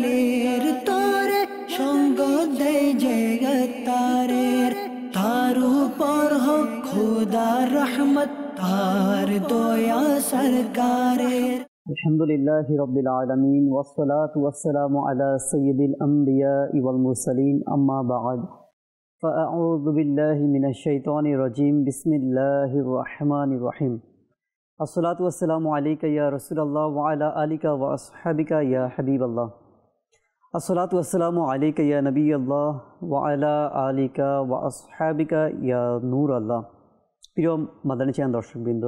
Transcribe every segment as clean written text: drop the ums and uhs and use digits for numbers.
আলীর তোরে সঙ্গ দেয় জগতারের তার উপর হোক খুদার রহমত তার দয়া সরকারের আলহামদুলিল্লাহি রাব্বিল আলামিন ওয়াসসালাতু ওয়াসসালামু আলা সাইয়্যিদিল আমবিয়া ওয়াল মুরসালিন আম্মা বা'দ ফাআউযু বিল্লাহি মিনাশ শাইতানির রাজীম বিসমিল্লাহির রহমানির রহিম আসসালাতু ওয়াসসালামু আলাইকা ইয়া রাসূলুল্লাহ ওয়া আলা আলিকা ওয়া আসহাবিকা ইয়া হাবিবাল্লাহ আসসালাতু ওয়াসসালামু আলাইকা ইয়া নবিয়াল্লাহ ওয়া আলা আলিকা ওয়া আসহাবিকা ইয়া নূরাল্লাহ। প্রিয় মাদানী চ্যানেল দর্শকবৃন্দ,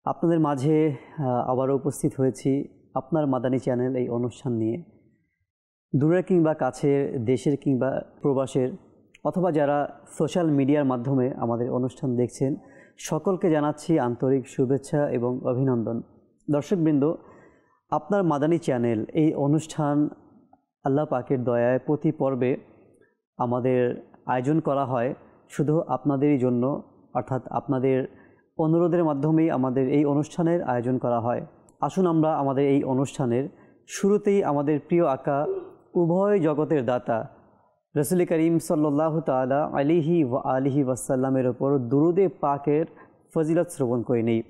আপনাদের মাঝে আবারও উপস্থিত হয়েছি আপনার মাদানী চ্যানেল এই অনুষ্ঠান নিয়ে। দূরের কিংবা কাছের, দেশের কিংবা প্রবাসের, অথবা যারা সোশ্যাল মিডিয়ার মাধ্যমে আমাদের অনুষ্ঠান দেখছেন, সকলকে জানাচ্ছি আন্তরিক শুভেচ্ছা এবং অভিনন্দন। দর্শকবৃন্দ, আপনার মাদানী চ্যানেল এই অনুষ্ঠান আল্লাহ পাকের দয়ায় প্রতি পর্বে আমাদের আয়োজন করা হয় শুধু আপনাদেরই জন্য, অর্থাৎ আপনাদের অনুরোধের মাধ্যমেই আমাদের এই অনুষ্ঠানের আয়োজন করা হয়। আসুন আমরা আমাদের এই অনুষ্ঠানের শুরুতেই আমাদের প্রিয় আকা, উভয় জগতের দাতা রাসূল করিম সাল্লাল্লাহু তাআলা আলাইহি ওয়া আলিহি ওয়াসাল্লামের ওপর দুরুদে পাকের ফজিলত শ্রবণ করে নেই।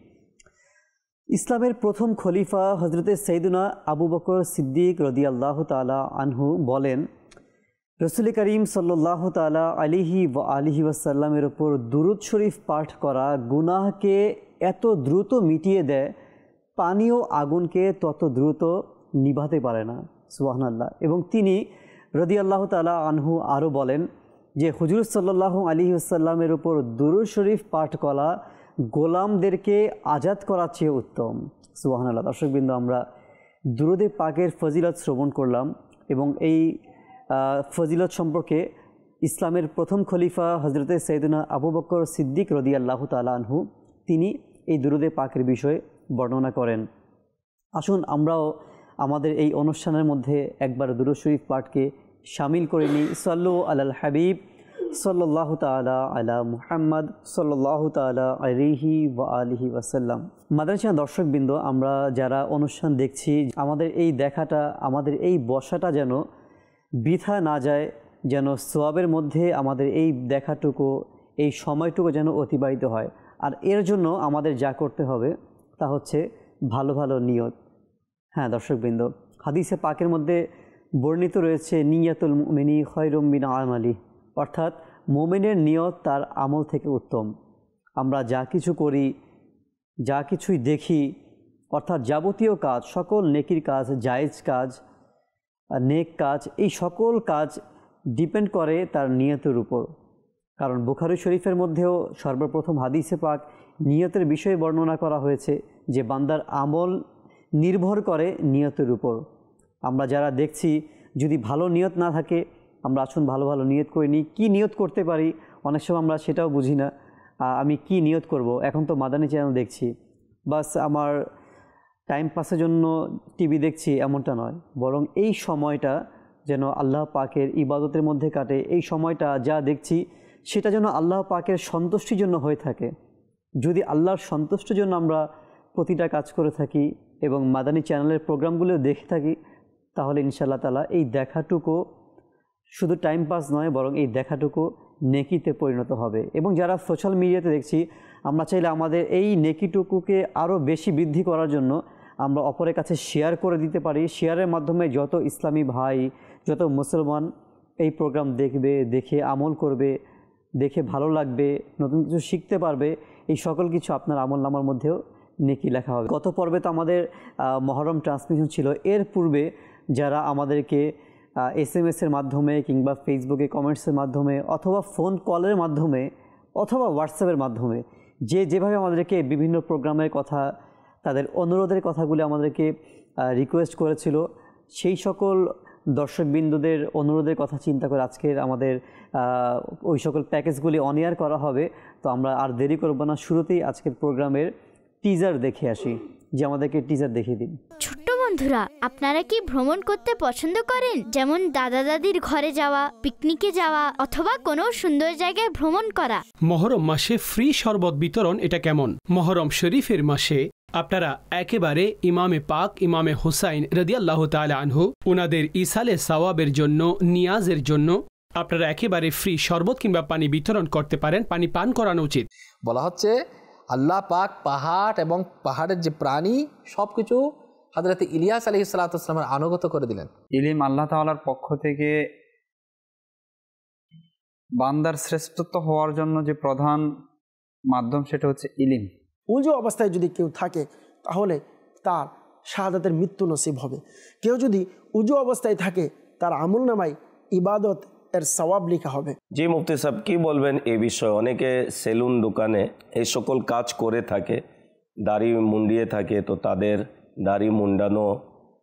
ইসলামের প্রথম খলিফা হযরতে সাইয়্যিদুনা আবু বকর সিদ্দিক রাদিয়াল্লাহু তাআলা আনহু বলেন, রাসূল করিম সাল্লাল্লাহু তাআলা আলাইহি ওয়া আলিহি ওয়াসাল্লামের ওপর দুরূদ শরীফ পাঠ করা গুনাহকে এত দ্রুত মিটিয়ে দেয়, পানি ও আগুনকে তত দ্রুত নিভাতে পারে না। সুবহানাল্লাহ। এবং তিনি রাদিয়াল্লাহু তাআলা আনহু আরও বলেন যে হুজুর সাল্লাল্লাহু আলাইহি ওয়াসাল্লামের ওপর দুরূদ শরীফ পাঠ করা গোলামদেরকে আজাদ করার চেয়ে উত্তম। সুবহানাল্লাহ। দর্শকবৃন্দ, আমরা দুরূদে পাকের ফজিলত শ্রবণ করলাম এবং এই ফজিলত সম্পর্কে ইসলামের প্রথম খলিফা হযরতে সাইয়্যিদুনা আবু বকর সিদ্দিক রাদিয়াল্লাহু তাআলা আনহু তিনি এই দুরূদে পাকের বিষয়ে বর্ণনা করেন। আসুন আমরাও আমাদের এই অনুষ্ঠানের মধ্যে একবার দুরূদ শরীফ পাঠকে শামিল করে নিই। সাল্লু আলাল হাবিব সাল্লাল্লাহু তাআলা আলা মুহাম্মদ সাল্লাল্লাহু তাআলা আলাইহি ওয়া আলিহি ওয়াসাল্লাম। মাদানী চ্যানেল দর্শকবৃন্দ, আমরা যারা অনুষ্ঠান দেখছি, আমাদের এই দেখাটা, আমাদের এই বসাটা যেন বৃথা না যায়, যেন সওয়াবের মধ্যে আমাদের এই দেখাটুকু, এই সময়টুকু যেন অতিবাহিত হয়। আর এর জন্য আমাদের যা করতে হবে তা হচ্ছে ভালো ভালো নিয়ত। হ্যাঁ দর্শকবৃন্দ, হাদিসে পাকের মধ্যে বর্ণিত রয়েছে নিয়াতুল মুমিনি খায়রুম মিন আমালি, অর্থাৎ মুমিনের নিয়ত তার আমল থেকে উত্তম। আমরা যা কিছু করি, যা কিছুই দেখি, অর্থাৎ যাবতীয় কাজ, সকল নেকির কাজ, জায়েজ কাজ, নেক কাজ, এই সকল কাজ ডিপেন্ড করে তার নিয়তের উপর। কারণ বুখারী শরীফের মধ্যেও সর্বপ্রথম হাদিসে পাক নিয়তের বিষয়ে বর্ণনা করা হয়েছে যে বান্দার আমল নির্ভর করে নিয়তের উপর। আমরা যারা দেখছি, যদি ভালো নিয়ত না থাকে, আমরা আসুন ভালো ভালো নিয়ত করে নিই। কী নিয়ত করতে পারি অনেক সময় আমরা সেটাও বুঝি না। আমি কি নিয়ত করব? এখন তো মাদানী চ্যানেল দেখছি, বাস আমার টাইম পাসের জন্য টিভি দেখছি, এমনটা নয়। বরং এই সময়টা যেন আল্লাহ পাকের ইবাদতের মধ্যে কাটে। এই সময়টা যা দেখছি সেটা যেন আল্লাহ পাকের সন্তুষ্টির জন্য হয়ে থাকে। যদি আল্লাহর সন্তুষ্টির জন্য আমরা প্রতিটা কাজ করে থাকি এবং মাদানী চ্যানেলের প্রোগ্রামগুলো দেখে থাকি, তাহলে ইনশাআল্লাহ তাআলা এই দেখাটুকু শুধু টাইম পাস নয়, বরং এই দেখাটুকু নেকিতে পরিণত হবে। এবং যারা সোশ্যাল মিডিয়াতে দেখছি, আমরা চাইলে আমাদের এই নেকিটুকুকে আরও বেশি বৃদ্ধি করার জন্য আমরা অপরের কাছে শেয়ার করে দিতে পারি। শেয়ারের মাধ্যমে যত ইসলামী ভাই, যত মুসলমান এই প্রোগ্রাম দেখবে, দেখে আমল করবে, দেখে ভালো লাগবে, নতুন কিছু শিখতে পারবে, এই সকল কিছু আপনার আমল নামার মধ্যেও নেকি লেখা হবে। গত পর্বে তো আমাদের মহরম ট্রান্সমিশন ছিল। এর পূর্বে যারা আমাদেরকে SMS-এর মাধ্যমে কিংবা ফেসবুকে কমেন্টসের মাধ্যমে অথবা ফোন কলের মাধ্যমে অথবা হোয়াটসঅ্যাপের মাধ্যমে যেভাবে আমাদেরকে বিভিন্ন প্রোগ্রামের কথা, তাদের অনুরোধের কথাগুলি আমাদেরকে রিকোয়েস্ট করেছিল, সেই সকল দর্শকবৃন্দদের অনুরোধের কথা চিন্তা করে আজকের আমাদের ওই সকল প্যাকেজগুলি অন এয়ার করা হবে। তো আমরা আর দেরি করব না, শুরুতেই আজকের প্রোগ্রামের টিজার দেখে আসি। যে আমাদেরকে টিজার দেখিয়ে দিন। ছোট্ট বন্ধুরা, আপনারা কি ভ্রমণ করতে পছন্দ করেন? যেমন দাদা দাদির ঘরে যাওয়া, পিকনিকে যাওয়া অথবা কোনো সুন্দর জায়গায় ভ্রমণ করা। মহরম মাসে ফ্রি শরবত বিতরণ, এটা কেমন? মহরম শরীফের মাসে আপনারা একেবারে ইমামে পাক ইমামে হুসাইন রাদিয়াল্লাহু তাআলা আনহু ওনাদের ইসালে সওয়াবের জন্য নিয়াজের জন্য আপনারা একেবারে ফ্রি শরবত কিংবা পানি বিতরণ করতে পারেন। পানি পান করানো উচিত। বলা হচ্ছে আল্লাহ পাক পাহাড় এবং পাহাড়ের যে প্রাণী সব কিছু হযরত ইলিয়াস আলাইহিস সালামের আনুগত করে দিলেন। ইলম আল্লাহ তাআলার পক্ষ থেকে বান্দার শ্রেষ্ঠত্ব হওয়ার জন্য যে প্রধান মাধ্যম সেটা হচ্ছে ইলম। উজু অবস্থায় যদি কেউ থাকে তাহলে তার শাহাদাতের মৃত্যু নসিব হবে। কেউ যদি উজু অবস্থায় থাকে তার আমলনামায় ইবাদত এর সওয়াব লেখা হবে। জি মুফতি সাহেব কি বলবেন এই বিষয়ে? অনেকে সেলুন দোকানে এই সকল কাজ করে থাকে, দাড়ি মুন্ডিয়ে থাকে, তো তাদের দাড়ি মুন্ডানো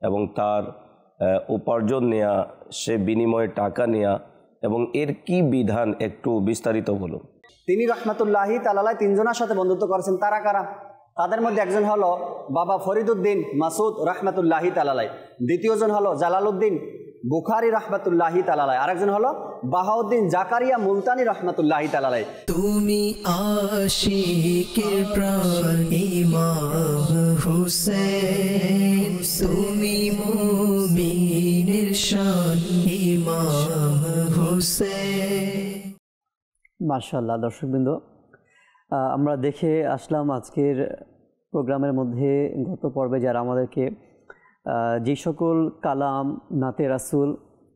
এবং তার উপার্জন নেয়া, সে বিনিময়ে টাকা নেয়া এবং এর কি বিধান একটু বিস্তারিত বলুন। তিনি রহমাতুল্লাহি তাআলা তিনজনের সাথে বন্ধুত্ব করেছেন। তারা কারা? তাদের মধ্যে একজন হলো বাবা ফরিদউদ্দিন মাসুদ রহমাতুল্লাহি তাআলা, দ্বিতীয়জন হলো জালালউদ্দিন বুখারী রহমাতুল্লাহি তাআলা, আরেকজন হলো বাহাউদ্দিন জাকারিয়া মুলতানি রহমাতুল্লাহি তাআলা। তুমি আশিকের প্রাণ ইমাম হুসেন, তুমি মুমিনের শান ইমাম হুসেন। মাশাআল্লাহ। দর্শকবৃন্দ, আমরা দেখে আসলাম আজকের প্রোগ্রামের মধ্যে গত পর্বে যারা আমাদেরকে যেই সকল কালাম, নাতে রাসূল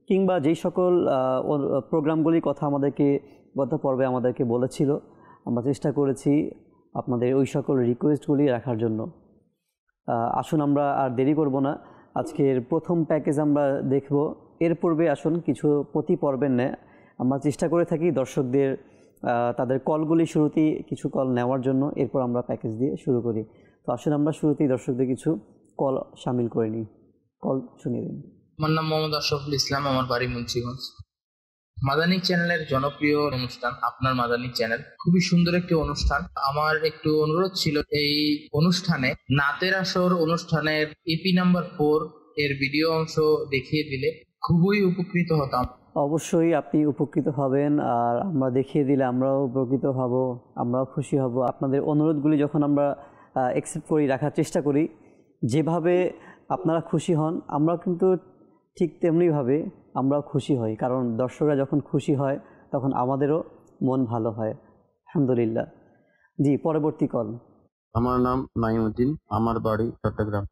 কিংবা যেই সকল প্রোগ্রামগুলির কথা আমাদেরকে গত পর্বে আমাদেরকে বলেছিল, আমরা চেষ্টা করেছি আপনাদের ওই সকল রিকোয়েস্টগুলি রাখার জন্য। আসুন আমরা আর দেরি করব না, আজকের প্রথম প্যাকেজ আমরা দেখব। এর পূর্বে আসুন কিছু প্রতি পর্বের ন্যায় আমরা চেষ্টা করে থাকি দর্শকদের তাদের কলগুলি শুরুতেই কিছু কল নেওয়ার জন্য, এরপর আমরা প্যাকেজ দিয়ে শুরু করি। তো আসুন আমরা শুরুতেই দর্শকদের কিছু কল শামিল করে নিই। কল শুনিয়ে দিন। আমার নাম মোহাম্মদ আশরাফুল ইসলাম, আমার বাড়ি মুন্সিগঞ্জ। মাদানী চ্যানেলের জনপ্রিয় অনুষ্ঠান আপনার মাদানী চ্যানেল, খুবই সুন্দর একটি অনুষ্ঠান। আমার একটু অনুরোধ ছিল, এই অনুষ্ঠানে নাতের আসর অনুষ্ঠানের ইপি নাম্বার 4 এর ভিডিও অংশ দেখিয়ে দিলে খুবই উপকৃত হতাম। অবশ্যই আপনি উপকৃত হবেন, আর আমরা দেখিয়ে দিলে আমরাও উপকৃত হব, আমরাও খুশি হব। আপনাদের অনুরোধগুলি যখন আমরা অ্যাকসেপ্ট করি, রাখার চেষ্টা করি, যেভাবে আপনারা খুশি হন আমরাও কিন্তু ঠিক তেমনিভাবে আমরাও খুশি হই, কারণ দর্শকরা যখন খুশি হয় তখন আমাদেরও মন ভালো হয়। আলহামদুলিল্লাহ। জি, পরবর্তী কল। আমার নাম নাইমুদ্দিন, আমার বাড়ি চট্টগ্রাম।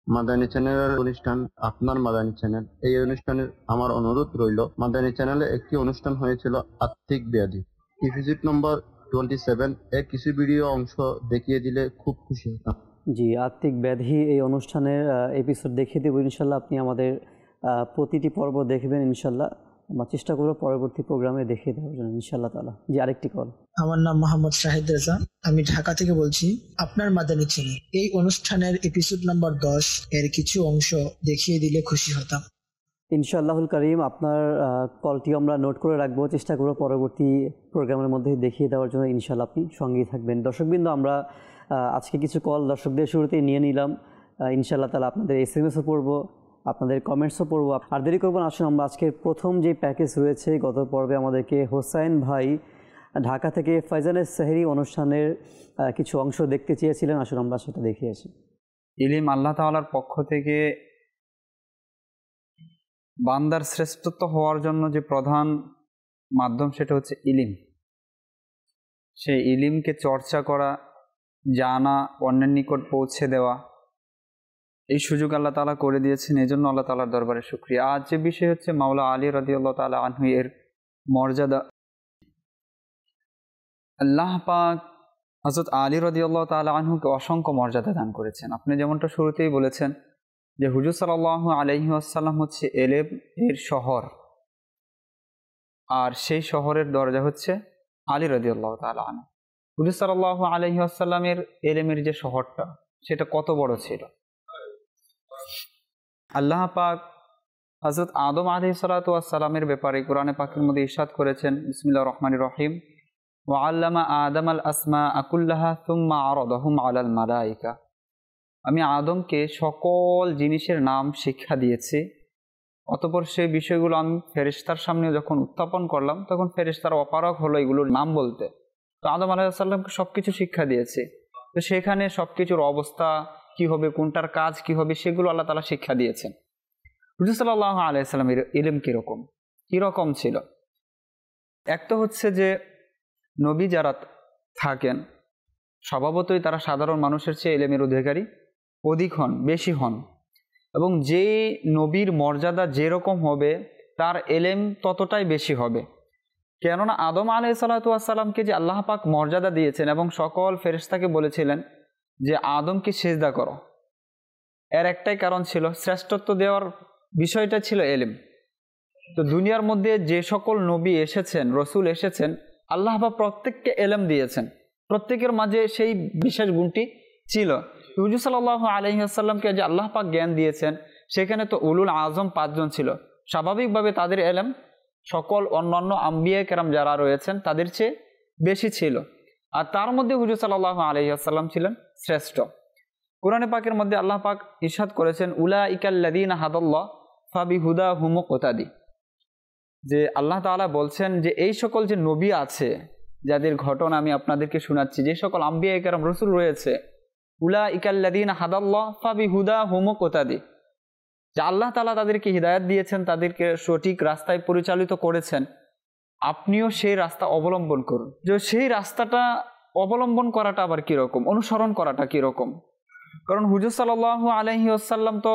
মাদানী চ্যানেলের অনুষ্ঠান আপনার মাদানী চ্যানেল, এই অনুষ্ঠানের আমার অনুরোধ রইল, মাদানী চ্যানেলে একটি অনুষ্ঠান হয়েছিল আর্থিক ব্যাধি, এপিসোড নম্বর 27 এর কিছু ভিডিও অংশ দেখিয়ে দিলে খুব খুশি হতাম। জি, আর্থিক ব্যাধি এই অনুষ্ঠানের এপিসোড দেখিয়ে দেবো ইনশাল্লাহ। আপনি আমাদের প্রতিটি পর্ব দেখবেন ইনশাল্লাহ। আমরা চেষ্টা করবো পরবর্তী প্রোগ্রামে দেখিয়ে দেওয়ার জন্য ইনশাল্লাহ তাআলা। জি, আরেকটি কল। আমার নাম মোহাম্মদ শাহিদ রেজা, আমি ঢাকা থেকে বলছি। আপনার মাদানী চ্যানেল এই অনুষ্ঠানের এপিসোড নাম্বার 10 এর কিছু অংশ দেখিয়ে দিলে খুশি হতাম। ইনশাআল্লাহুল করিম, আপনার কলটি আমরা নোট করে রাখবো, চেষ্টা করবো পরবর্তী প্রোগ্রামের মধ্যে দেখিয়ে দেওয়ার জন্য। ইনশাআল্লাহ আপনি সঙ্গেই থাকবেন। দর্শকবৃন্দ, আমরা আজকে কিছু কল দর্শকদের শুরুতেই নিয়ে নিলাম। ইনশাআল্লাহ তাআলা আপনাদের এসএমএসও পড়বো, আপনাদের কমেন্টসও পড়বো। আর দেরি করবো না, আসুন আমরা আজকের প্রথম যে প্যাকেজ রয়েছে, গত পর্বে আমাদেরকে হোসাইন ভাই ঢাকা থেকে ফয়জানের সেহরি অনুষ্ঠানের কিছু অংশ দেখতে চেয়েছিলেন। আসুন আমরা সেটা দেখে আসি। ইলম আল্লাহ তাআলার পক্ষ থেকে বান্দার শ্রেষ্ঠত্ব হওয়ার জন্য যে প্রধান মাধ্যম সেটা হচ্ছে ইলম। সেই ইলমকে চর্চা করা, জানা, অন্যের নিকট পৌঁছে দেওয়া, এই সুযোগ আল্লাহ তাআলা করে দিয়েছেন। এই জন্য আল্লাহ তাআলার দরবারে শুকরিয়া। আজ যে বিষয় হচ্ছে মাওলা আলী রাদিয়াল্লাহু তাআলা আনহু এর মর্যাদা। আল্লাহ পাক হযরত আলী রাদিয়াল্লাহু তাআলা আনহুকে অসংখ্য মর্যাদা দান করেছেন। আপনি যেমনটা শুরুতেই বলেছেন যে হুজুর সাল্লাল্লাহু আলাইহি ওয়াসাল্লাম হচ্ছে এলেম এর শহর, আর সেই শহরের দরজা হচ্ছে আলী রাদিয়াল্লাহু তাআলা আনহু। হুজুর সাল্লাল্লাহু আলাইহি ওয়াসাল্লামের এলেমের যে শহরটা সেটা কত বড় ছিল। আল্লাহ পাক হযরত আদম আলাইহিস সালাতু ওয়াস সালামের ব্যাপারে কোরআনে পাকের মধ্যে ইরশাদ করেছেন, বিসমিল্লাহির রহমানির রহিম, ওয়া আল্লামা আদামাল আসমাআ কুল্লাহা সুম্মা আরাদাহুম আলাল মালায়েকা। আমি আদমকে সকল জিনিসের নাম শিক্ষা দিয়েছি, অতঃপর সেই বিষয়গুলো আমি ফেরেশতার সামনে যখন উত্থাপন করলাম তখন ফেরেশতারা অপারগ হলো এগুলোর নাম বলতে। তো আদম আলাইহিস সালামকে সবকিছু শিক্ষা দিয়েছি। তো সেখানে সব কিছুর অবস্থা কি হবে, কোনটার কাজ কি হবে, সেগুলো আল্লাহ তাআলা শিক্ষা দিয়েছেন। হুজুর সাল্লাল্লাহু আলাইহি সাল্লামের ইলম কিরকম ছিল? এক তো হচ্ছে যে নবী যারা থাকেন স্বভাবতই তারা সাধারণ মানুষের চেয়ে ইলমের অধিকারী অধিক হন, বেশি হন, এবং যে নবীর মর্যাদা যেরকম হবে তার ইলম ততটাই বেশি হবে। কেননা আদম আলাইহিসসালাতু ওয়াসসালামকে যে আল্লাহ পাক মর্যাদা দিয়েছেন এবং সকল ফেরেশতাকে বলেছিলেন যে আদমকে সিজদা করো, এর একটাই কারণ ছিল, শ্রেষ্ঠত্ব দেওয়ার বিষয়টা ছিল ইলম। তো দুনিয়ার মধ্যে যে সকল নবী এসেছেন, রসুল এসেছেন, আল্লাহ পাক প্রত্যেককে ইলম দিয়েছেন, প্রত্যেকের মাঝে সেই বিশেষ গুণটি ছিল। হুজুর সাল্লাল্লাহু আলাইহি ওয়াসাল্লামকে যে আল্লাহ পাক জ্ঞান দিয়েছেন, সেখানে তো উলুল আজম ৫ জন ছিল, স্বাভাবিকভাবে তাদের ইলম সকল অন্যান্য আম্বিয়া কেরাম যারা রয়েছেন তাদের চেয়ে বেশি ছিল, আর তার মধ্যে হুজুর সাল্লাল্লাহু আলাইহি ওয়াসাল্লাম ছিলেন শ্রেষ্ঠ। কোরআনে পাকের মধ্যে আল্লাহ পাক ইরশাদ করেছেন, উলাইকাল্লাযীনা হাদাল্লাহ ফাবিহুদাহুম মুকতাদি, যে আল্লাহ তাআলা বলছেন যে এই সকল যে নবী আছে যাদের ঘটনা আমি আপনাদেরকে শোনাচ্ছি, যে সকল আম্বিয়া কেরাম রসুল রয়েছে, উলাইকাল্লাযীনা হাদাল্লাহ ফাবিহুদাহুম মুকতাদি, যে আল্লাহ তাআলা তাদেরকে হিদায়াত দিয়েছেন, তাদেরকে সঠিক রাস্তায় পরিচালিত করেছেন, আপনিও সেই রাস্তা অবলম্বন করুন। যে সেই রাস্তাটা অবলম্বন করাটা আবার কীরকম, অনুসরণ করাটা কীরকম? কারণ হুজুর সাল্লাল্লাহু আলাইহি ওয়াসাল্লাম তো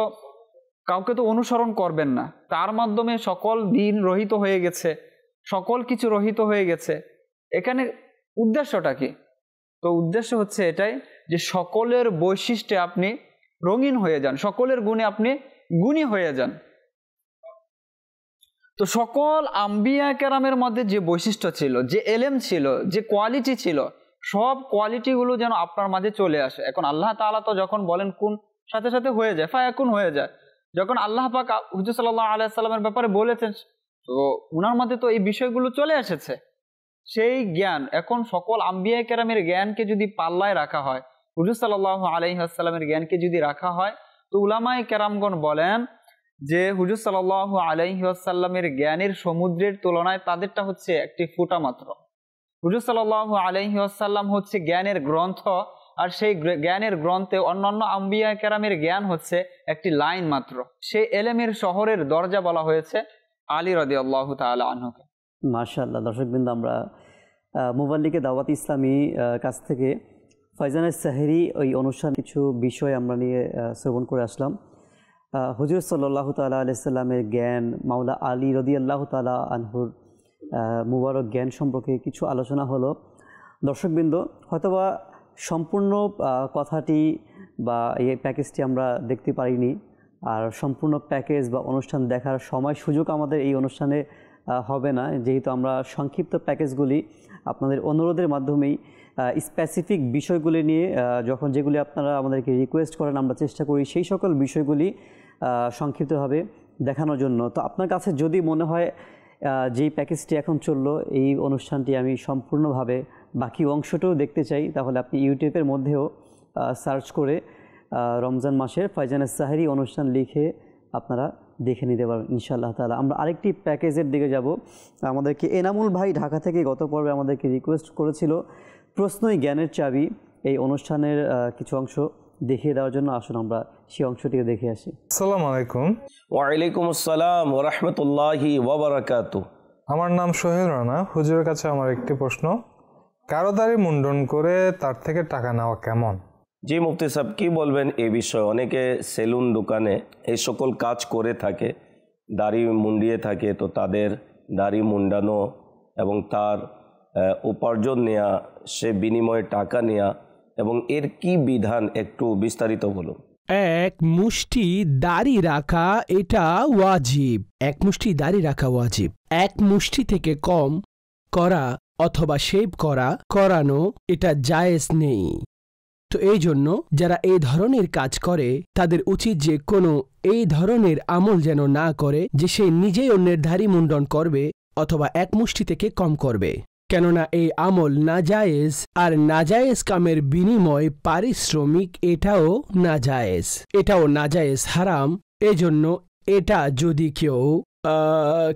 কাউকে তো অনুসরণ করবেন না, তার মাধ্যমে সকল দিন রহিত হয়ে গেছে, সকল কিছু রহিত হয়ে গেছে। এখানে উদ্দেশ্যটা কি? তো উদ্দেশ্য হচ্ছে এটাই যে সকলের বৈশিষ্ট্যে আপনি রঙিন হয়ে যান, সকলের গুণে আপনি গুণী হয়ে যান। তো সকল আম্বিয়া কেরামের মধ্যে যে বৈশিষ্ট্য ছিল, যে এলেম ছিল, যে কোয়ালিটি ছিল, সব কোয়ালিটিগুলো যেন আপনার মাঝে চলে আসে। এখন আল্লাহ তাআলা তো যখন বলেন কোন, সাথে সাথে হয়ে যায়, ফায়াকুন হয়ে যায়। যখন আল্লাহ পাক হুজুর সাল্লাল্লাহু আলাইহি সাল্লামের ব্যাপারে বলেছেন, তো উনার মধ্যে তো এই বিষয়গুলো চলে এসেছে, সেই জ্ঞান। এখন সকল আম্বিয়া কেরামের জ্ঞানকে যদি পাল্লায় রাখা হয়, হুজুর সাল্লাল্লাহু আলাইহি সাল্লামের জ্ঞানকে যদি রাখা হয়, তো উলামায়ে কেরামগণ বলেন যে হুজুর সাল্লাল্লাহু আলাইহি ওয়াসাল্লামের জ্ঞানের সমুদ্রের তুলনায় তাদেরটা হচ্ছে একটি ফোঁটা মাত্র। হুজুর সাল্লাল্লাহু আলাইহি ওয়াসাল্লাম হচ্ছে জ্ঞানের গ্রন্থ, আর সেই জ্ঞানের গ্রন্থে অন্যান্য আম্বিয়া কেরামের জ্ঞান হচ্ছে একটি লাইন মাত্র। সেই এলেমের শহরের দরজা বলা হয়েছে আলী রাদিয়াল্লাহু তাআলা আনহুকে। মাশাআল্লাহ। দর্শকবৃন্দ, আমরা মুবাল্লিগে দাওয়াত ইসলামী কাছ থেকে ফয়জানে সাহেরি ওই অনুষ্ঠান কিছু বিষয় আমরা নিয়ে শ্রবণ করে আসলাম। হুজুর সাল্লাল্লাহু তাআলা আলাইহি সাল্লামের জ্ঞান, মাওলা আলী রাদিয়াল্লাহু তাআলা আনহুর মুবারক জ্ঞান সম্পর্কে কিছু আলোচনা হলো। দর্শকবৃন্দ, হয়তোবা সম্পূর্ণ কথাটি বা এই প্যাকেজটি আমরা দেখতে পারিনি, আর সম্পূর্ণ প্যাকেজ বা অনুষ্ঠান দেখার সময় সুযোগ আমাদের এই অনুষ্ঠানে হবে না, যেহেতু আমরা সংক্ষিপ্ত প্যাকেজগুলি আপনাদের অনুরোধের মাধ্যমেই স্পেসিফিক বিষয়গুলি নিয়ে যখন যেগুলি আপনারা আমাদেরকে রিকোয়েস্ট করেন, আমরা চেষ্টা করি সেই সকল বিষয়গুলি সংক্ষিপ্তভাবে দেখানোর জন্য। তো আপনার কাছে যদি মনে হয় যেই প্যাকেজটি এখন চললো, এই অনুষ্ঠানটি আমি সম্পূর্ণভাবে বাকি অংশটাও দেখতে চাই, তাহলে আপনি ইউটিউবের মধ্যেও সার্চ করে রমজান মাসের ফয়জানে সাহেরি অনুষ্ঠান লিখে আপনারা দেখে নিতে পারবেন ইনশাআল্লাহ তাআলা। আমরা আরেকটি প্যাকেজের দিকে যাব। আমাদেরকে এনামুল ভাই ঢাকা থেকে গত পর্বে আমাদেরকে রিকোয়েস্ট করেছিল প্রশ্নই জ্ঞানের চাবি, এই অনুষ্ঠানের কিছু অংশ দেখিয়ে দেওয়ার জন্য। আসুন আমরা সেই অংশটিকে দেখে আসি। আসসালামু আলাইকুম। ওয়ালাইকুম আসসালাম ওয়া রাহমাতুল্লাহি ওয়া বারাকাতুহু। আমার নাম সোহেল রানা। হুজুরের কাছে আমার একটি প্রশ্ন, কারো দাড়ি মুন্ডন করে তার থেকে টাকা নেওয়া কেমন? জি মুফতি সাহেব, কি বলবেন এই বিষয়ে? অনেকে সেলুন দোকানে এই সকল কাজ করে থাকে, দাড়ি মুন্ডিয়ে থাকে, তো তাদের দাড়ি মুন্ডানো এবং তার উপার্জন নেওয়া, সে বিনিময়ে টাকা নেওয়া, এবং এর কি বিধান একটু বিস্তারিত বলুন। এক মুষ্টি দাড়ি রাখা এটা ওয়াজিব, এক মুষ্টি দাড়ি রাখা ওয়াজিব। এক মুষ্টি থেকে কম করা অথবা শেভ করানো এটা জায়েজ নেই। তো এই জন্য যারা এই ধরনের কাজ করে তাদের উচিত যে কোনো এই ধরনের আমল যেন না করে, যে সে নিজেই অন্যের দাড়ি মুন্ডন করবে অথবা এক মুষ্টি থেকে কম করবে, কেননা এই আমল নাজায়েজ, আর নাজায়েজ কামের বিনিময় পারিশ্রমিক এটাও নাজায়েজ, হারাম। এজন্য এটা যদি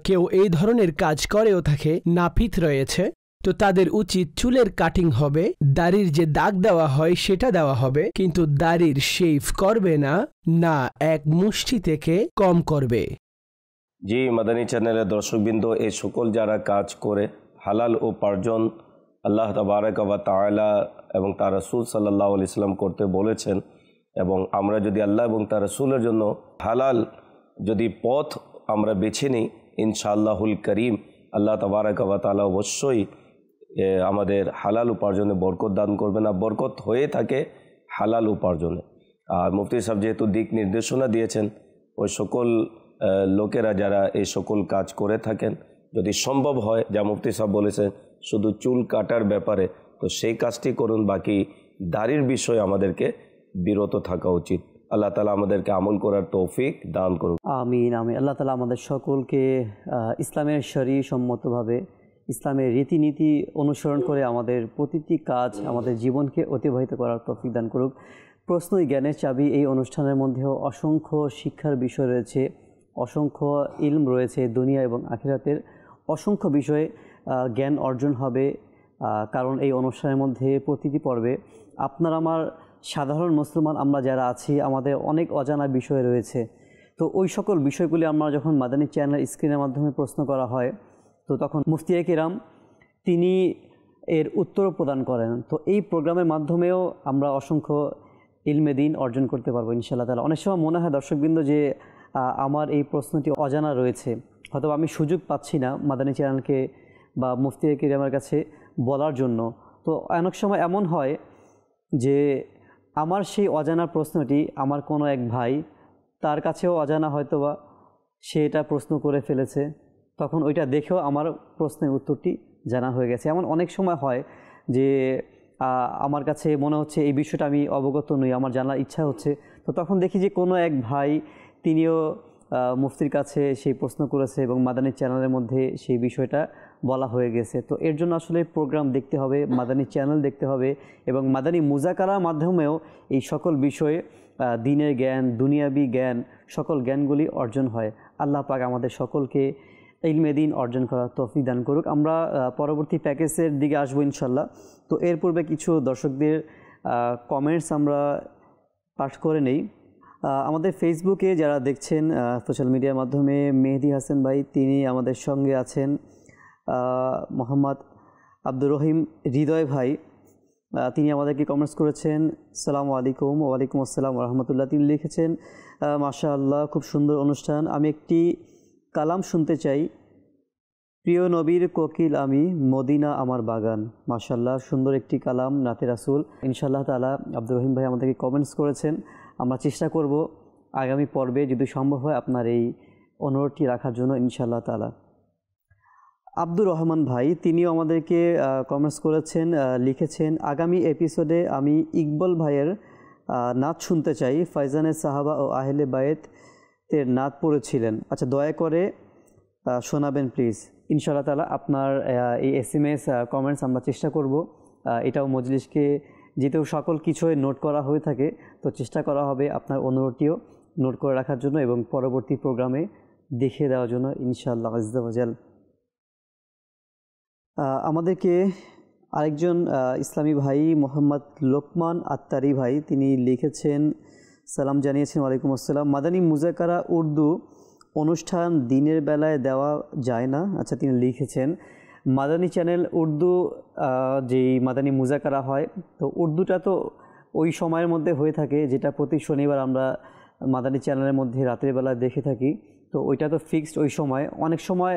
কেউ এই ধরনের কাজ করেও থাকে, নাপিত রয়েছে, তো তাদের উচিত চুলের কাটিং হবে, দাড়ির যে দাগ দেওয়া হয় সেটা দেওয়া হবে, কিন্তু দাড়ির শেভ করবে না, না এক মুষ্টি থেকে কম করবে। জি মাদানী চ্যানেলের দর্শকবৃন্দ, এই সকল যারা কাজ করে হালাল উপার্জন আল্লাহ তাবারাক ওয়া তাআলা এবং তার রাসূল সাল্লাল্লাহু আলাইহি সাল্লাম করতে বলেছেন, এবং আমরা যদি আল্লাহ এবং তার রাসূলের জন্য হালাল যদি পথ আমরা বেছে নিই, ইনশাআল্লাহুল করিম আল্লাহ তাবারাক ওয়া তাআলা অবশ্যই আমাদের হালাল উপার্জনে বরকত দান করবেন। আর বরকত হয়ে থাকে হালাল উপার্জনে। আর মুফতি সাহেব যেহেতু দিক নির্দেশনা দিয়েছেন, ওই সকল লোকেরা যারা এই সকল কাজ করে থাকেন, যদি সম্ভব হয় যা মুফতি সাহেব বলেছেন শুধু চুল কাটার ব্যাপারে, তো সেই কাজটি করুন, বাকি দাড়ির বিষয়ে আমাদেরকে বিরত থাকা উচিত। আল্লাহ তাআলা আমাদেরকে আমল করার তৌফিক দান করুন। আমিন আমিন। আল্লাহ তাআলা আমাদের সকলকে ইসলামের শরীয় সম্মতভাবে ইসলামের রীতিনীতি অনুসরণ করে আমাদের প্রতিটি কাজ আমাদের জীবনকে অতিবাহিত করার তৌফিক দান করুক। প্রশ্নই জ্ঞানের চাবি, এই অনুষ্ঠানের মধ্যেও অসংখ্য শিক্ষার বিষয় রয়েছে, অসংখ্য ইলম রয়েছে, দুনিয়া এবং আখিরাতের অসংখ্য বিষয়ে জ্ঞান অর্জন হবে। কারণ এই অনুষ্ঠানের মধ্যে প্রতিটি পর্বে আপনার আমার সাধারণ মুসলমান আমরা যারা আছি, আমাদের অনেক অজানা বিষয় রয়েছে। তো ওই সকল বিষয়গুলি আমরা যখন মাদানী চ্যানেল স্ক্রিনের মাধ্যমে প্রশ্ন করা হয়, তো তখন মুফতি কিরাম তিনি এর উত্তর প্রদান করেন। তো এই প্রোগ্রামের মাধ্যমেও আমরা অসংখ্য ইলমে দিন অর্জন করতে পারবো ইনশাআল্লাহ তাআলা। অনেক সময় মনে হয় দর্শকবৃন্দ যে আমার এই প্রশ্নটি অজানা রয়েছে, হয়তো আমি সুযোগ পাচ্ছি না মাদানী চ্যানেলকে বা মুফতি কিরামের কাছে বলার জন্য। তো অনেক সময় এমন হয় যে আমার সেই অজানা প্রশ্নটি আমার কোনো এক ভাই, তার কাছেও অজানা হয়তোবা সে এটা প্রশ্ন করে ফেলেছে, তখন ওইটা দেখেও আমার প্রশ্নের উত্তরটি জানা হয়ে গেছে। এমন অনেক সময় হয় যে আমার কাছে মনে হচ্ছে এই বিষয়টা আমি অবগত নই, আমার জানার ইচ্ছা হচ্ছে, তো তখন দেখি যে কোনো এক ভাই তিনিও মুফতির কাছে সেই প্রশ্ন করেছে এবং মাদানী চ্যানেলের মধ্যে সেই বিষয়টা বলা হয়ে গেছে। তো এর জন্য আসলে প্রোগ্রাম দেখতে হবে, মাদানী চ্যানেল দেখতে হবে, এবং মাদানী মুজাকারার মাধ্যমেও এই সকল বিষয়ে দ্বীনের জ্ঞান, দুনিয়াবি জ্ঞান, সকল জ্ঞানগুলি অর্জন হয়। আল্লাহ পাক আমাদের সকলকে ইলমে দিন অর্জন করার তৌফিক দান করুক। আমরা পরবর্তী প্যাকেজের দিকে আসবো ইনশাল্লাহ। তো এর পূর্বে কিছু দর্শকদের কমেন্টস আমরা পাঠ করে নেই। আমাদের ফেসবুকে যারা দেখছেন সোশ্যাল মিডিয়ার মাধ্যমে, মেহেদি হাসান ভাই তিনি আমাদের সঙ্গে আছেন, মোহাম্মদ আব্দুর রহিম হৃদয় ভাই তিনি আমাদেরকে কমেন্টস করেছেন, আসসালামু আলাইকুম। ওয়ালাইকুম আসসালাম রহমতুল্লাহ। তিনি লিখেছেন, মাশাআল্লাহ খুব সুন্দর অনুষ্ঠান, আমি একটি কালাম শুনতে চাই, প্রিয় নবীর কোকিল আমি, মদিনা আমার বাগান। মাশাআল্লাহ সুন্দর একটি কালাম, নাতে রাসূল। ইনশাআল্লাহ তাআলা আব্দুর রহিম ভাই আমাদেরকে কমেন্টস করেছেন, আমরা চেষ্টা করব আগামী পর্বে যদি সম্ভব হয় আপনার এই অনুরোধটি রাখার জন্য ইনশাআল্লাহ তাআলা। আব্দুর রহমান ভাই তিনিও আমাদেরকে কমেন্টস করেছেন, লিখেছেন, আগামী এপিসোডে আমি ইকবাল ভাইয়ের নাত শুনতে চাই, ফাইজানের সাহাবা ও আহলে বায়েতের নাত পড়েছিলেন, আচ্ছা দয়া করে শোনাবেন প্লিজ। ইনশাআল্লাহ তাআলা আপনার এই SMS কমেন্টস আমরা চেষ্টা করব, এটাও মজলিসকে যেহেতু সকল কিছুই নোট করা হয়ে থাকে, তো চেষ্টা করা হবে আপনার অনুরোধটিও নোট করে রাখার জন্য এবং পরবর্তী প্রোগ্রামে দেখিয়ে দেওয়ার জন্য ইনশাআল্লাহ আযজা ওয়াজাল। আমাদেরকে আরেকজন ইসলামী ভাই মোহাম্মদ লোকমান আত্তারি ভাই তিনি লিখেছেন, সালাম জানিয়েছেন, ওয়ালাইকুম আসসালাম, মাদানী মুজাকারা উর্দু অনুষ্ঠান দিনের বেলায় দেওয়া যায় না? আচ্ছা তিনি লিখেছেন মাদানী চ্যানেল উর্দু যেই মাদানী মুজাকারা হয়, তো উর্দুটা তো ওই সময়ের মধ্যে হয়ে থাকে যেটা প্রতি শনিবার আমরা মাদানী চ্যানেলের মধ্যে রাতের বেলা দেখে থাকি, তো ওইটা তো ফিক্সড ওই সময়। অনেক সময়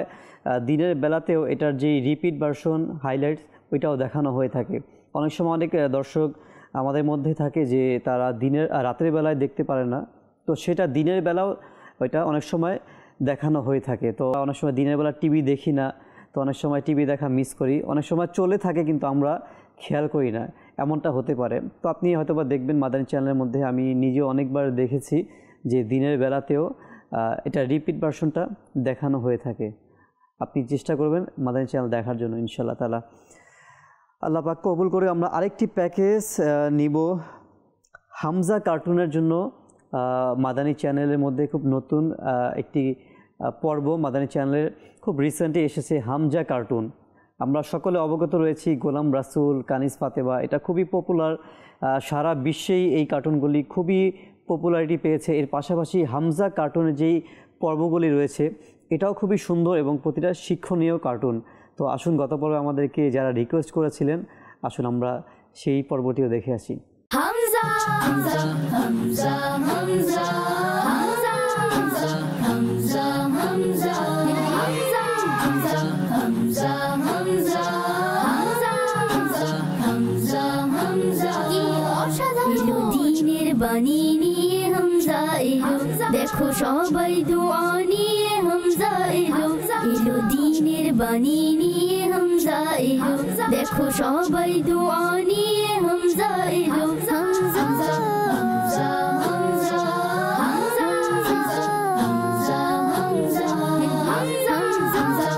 দিনের বেলাতেও এটার যেই রিপিট ভার্সন হাইলাইটস ওইটাও দেখানো হয়ে থাকে। অনেক সময় অনেক দর্শক আমাদের মধ্যে থাকে যে তারা রাতের বেলায় দেখতে পারে না, তো সেটা দিনের বেলাও ওইটা অনেক সময় দেখানো হয়ে থাকে। তো অনেক সময় দিনের বেলা টিভি দেখি না, তো অনেক সময় টিভি দেখা মিস করি, অনেক সময় চলে থাকে কিন্তু আমরা খেয়াল করি না, এমনটা হতে পারে। তো আপনি হয়তোবা দেখবেন মাদানী চ্যানেলের মধ্যে আমি নিজে অনেকবার দেখেছি যে দিনের বেলাতেও এটা রিপিট ভার্সনটা দেখানো হয়ে থাকে। আপনি চেষ্টা করবেন মাদানী চ্যানেল দেখার জন্য ইনশাআল্লাহ তাআলা। আল্লাহ পাক কবুল করে আমরা আরেকটি প্যাকেজ নিব হামজা কার্টুনের জন্য। মাদানী চ্যানেলের মধ্যে খুব নতুন একটি পর্ব মাদানী চ্যানেলের খুব রিসেন্টলি এসেছে হামজা কার্টুন। আমরা সকলে অবগত রয়েছি গোলাম রাসূল, কানিজ ফাতেমা, এটা খুবই পপুলার, সারা বিশ্বেই এই কার্টুনগুলি খুবই পপুলারিটি পেয়েছে। এর পাশাপাশি হামজা কার্টুনের যেই পর্বগুলি রয়েছে এটাও খুবই সুন্দর এবং প্রতিটা শিক্ষণীয় কার্টুন। তো আসুন গত পর্বে আমাদেরকে যারা রিকোয়েস্ট করেছিলেন, আসুন আমরা সেই পর্বটিও দেখে আসি। হামজা হামজা হামজা হামজা হামজা হামজা হামজা হামজা হামজা হামজা হামজা হামজা কি অসাধারণ দ্বীনের বাণী নিয়ে হামজা এলো, দেখো সবাই দোয়া নিয়ে হামজা এলো, এলো দ্বীনের বাণী নিয়ে হামজা এলো, দেখো সবাই দোয়া নিয়ে হামজা এলো। হামজা হামজা হামজা হামজা হামজা হামজা হামজা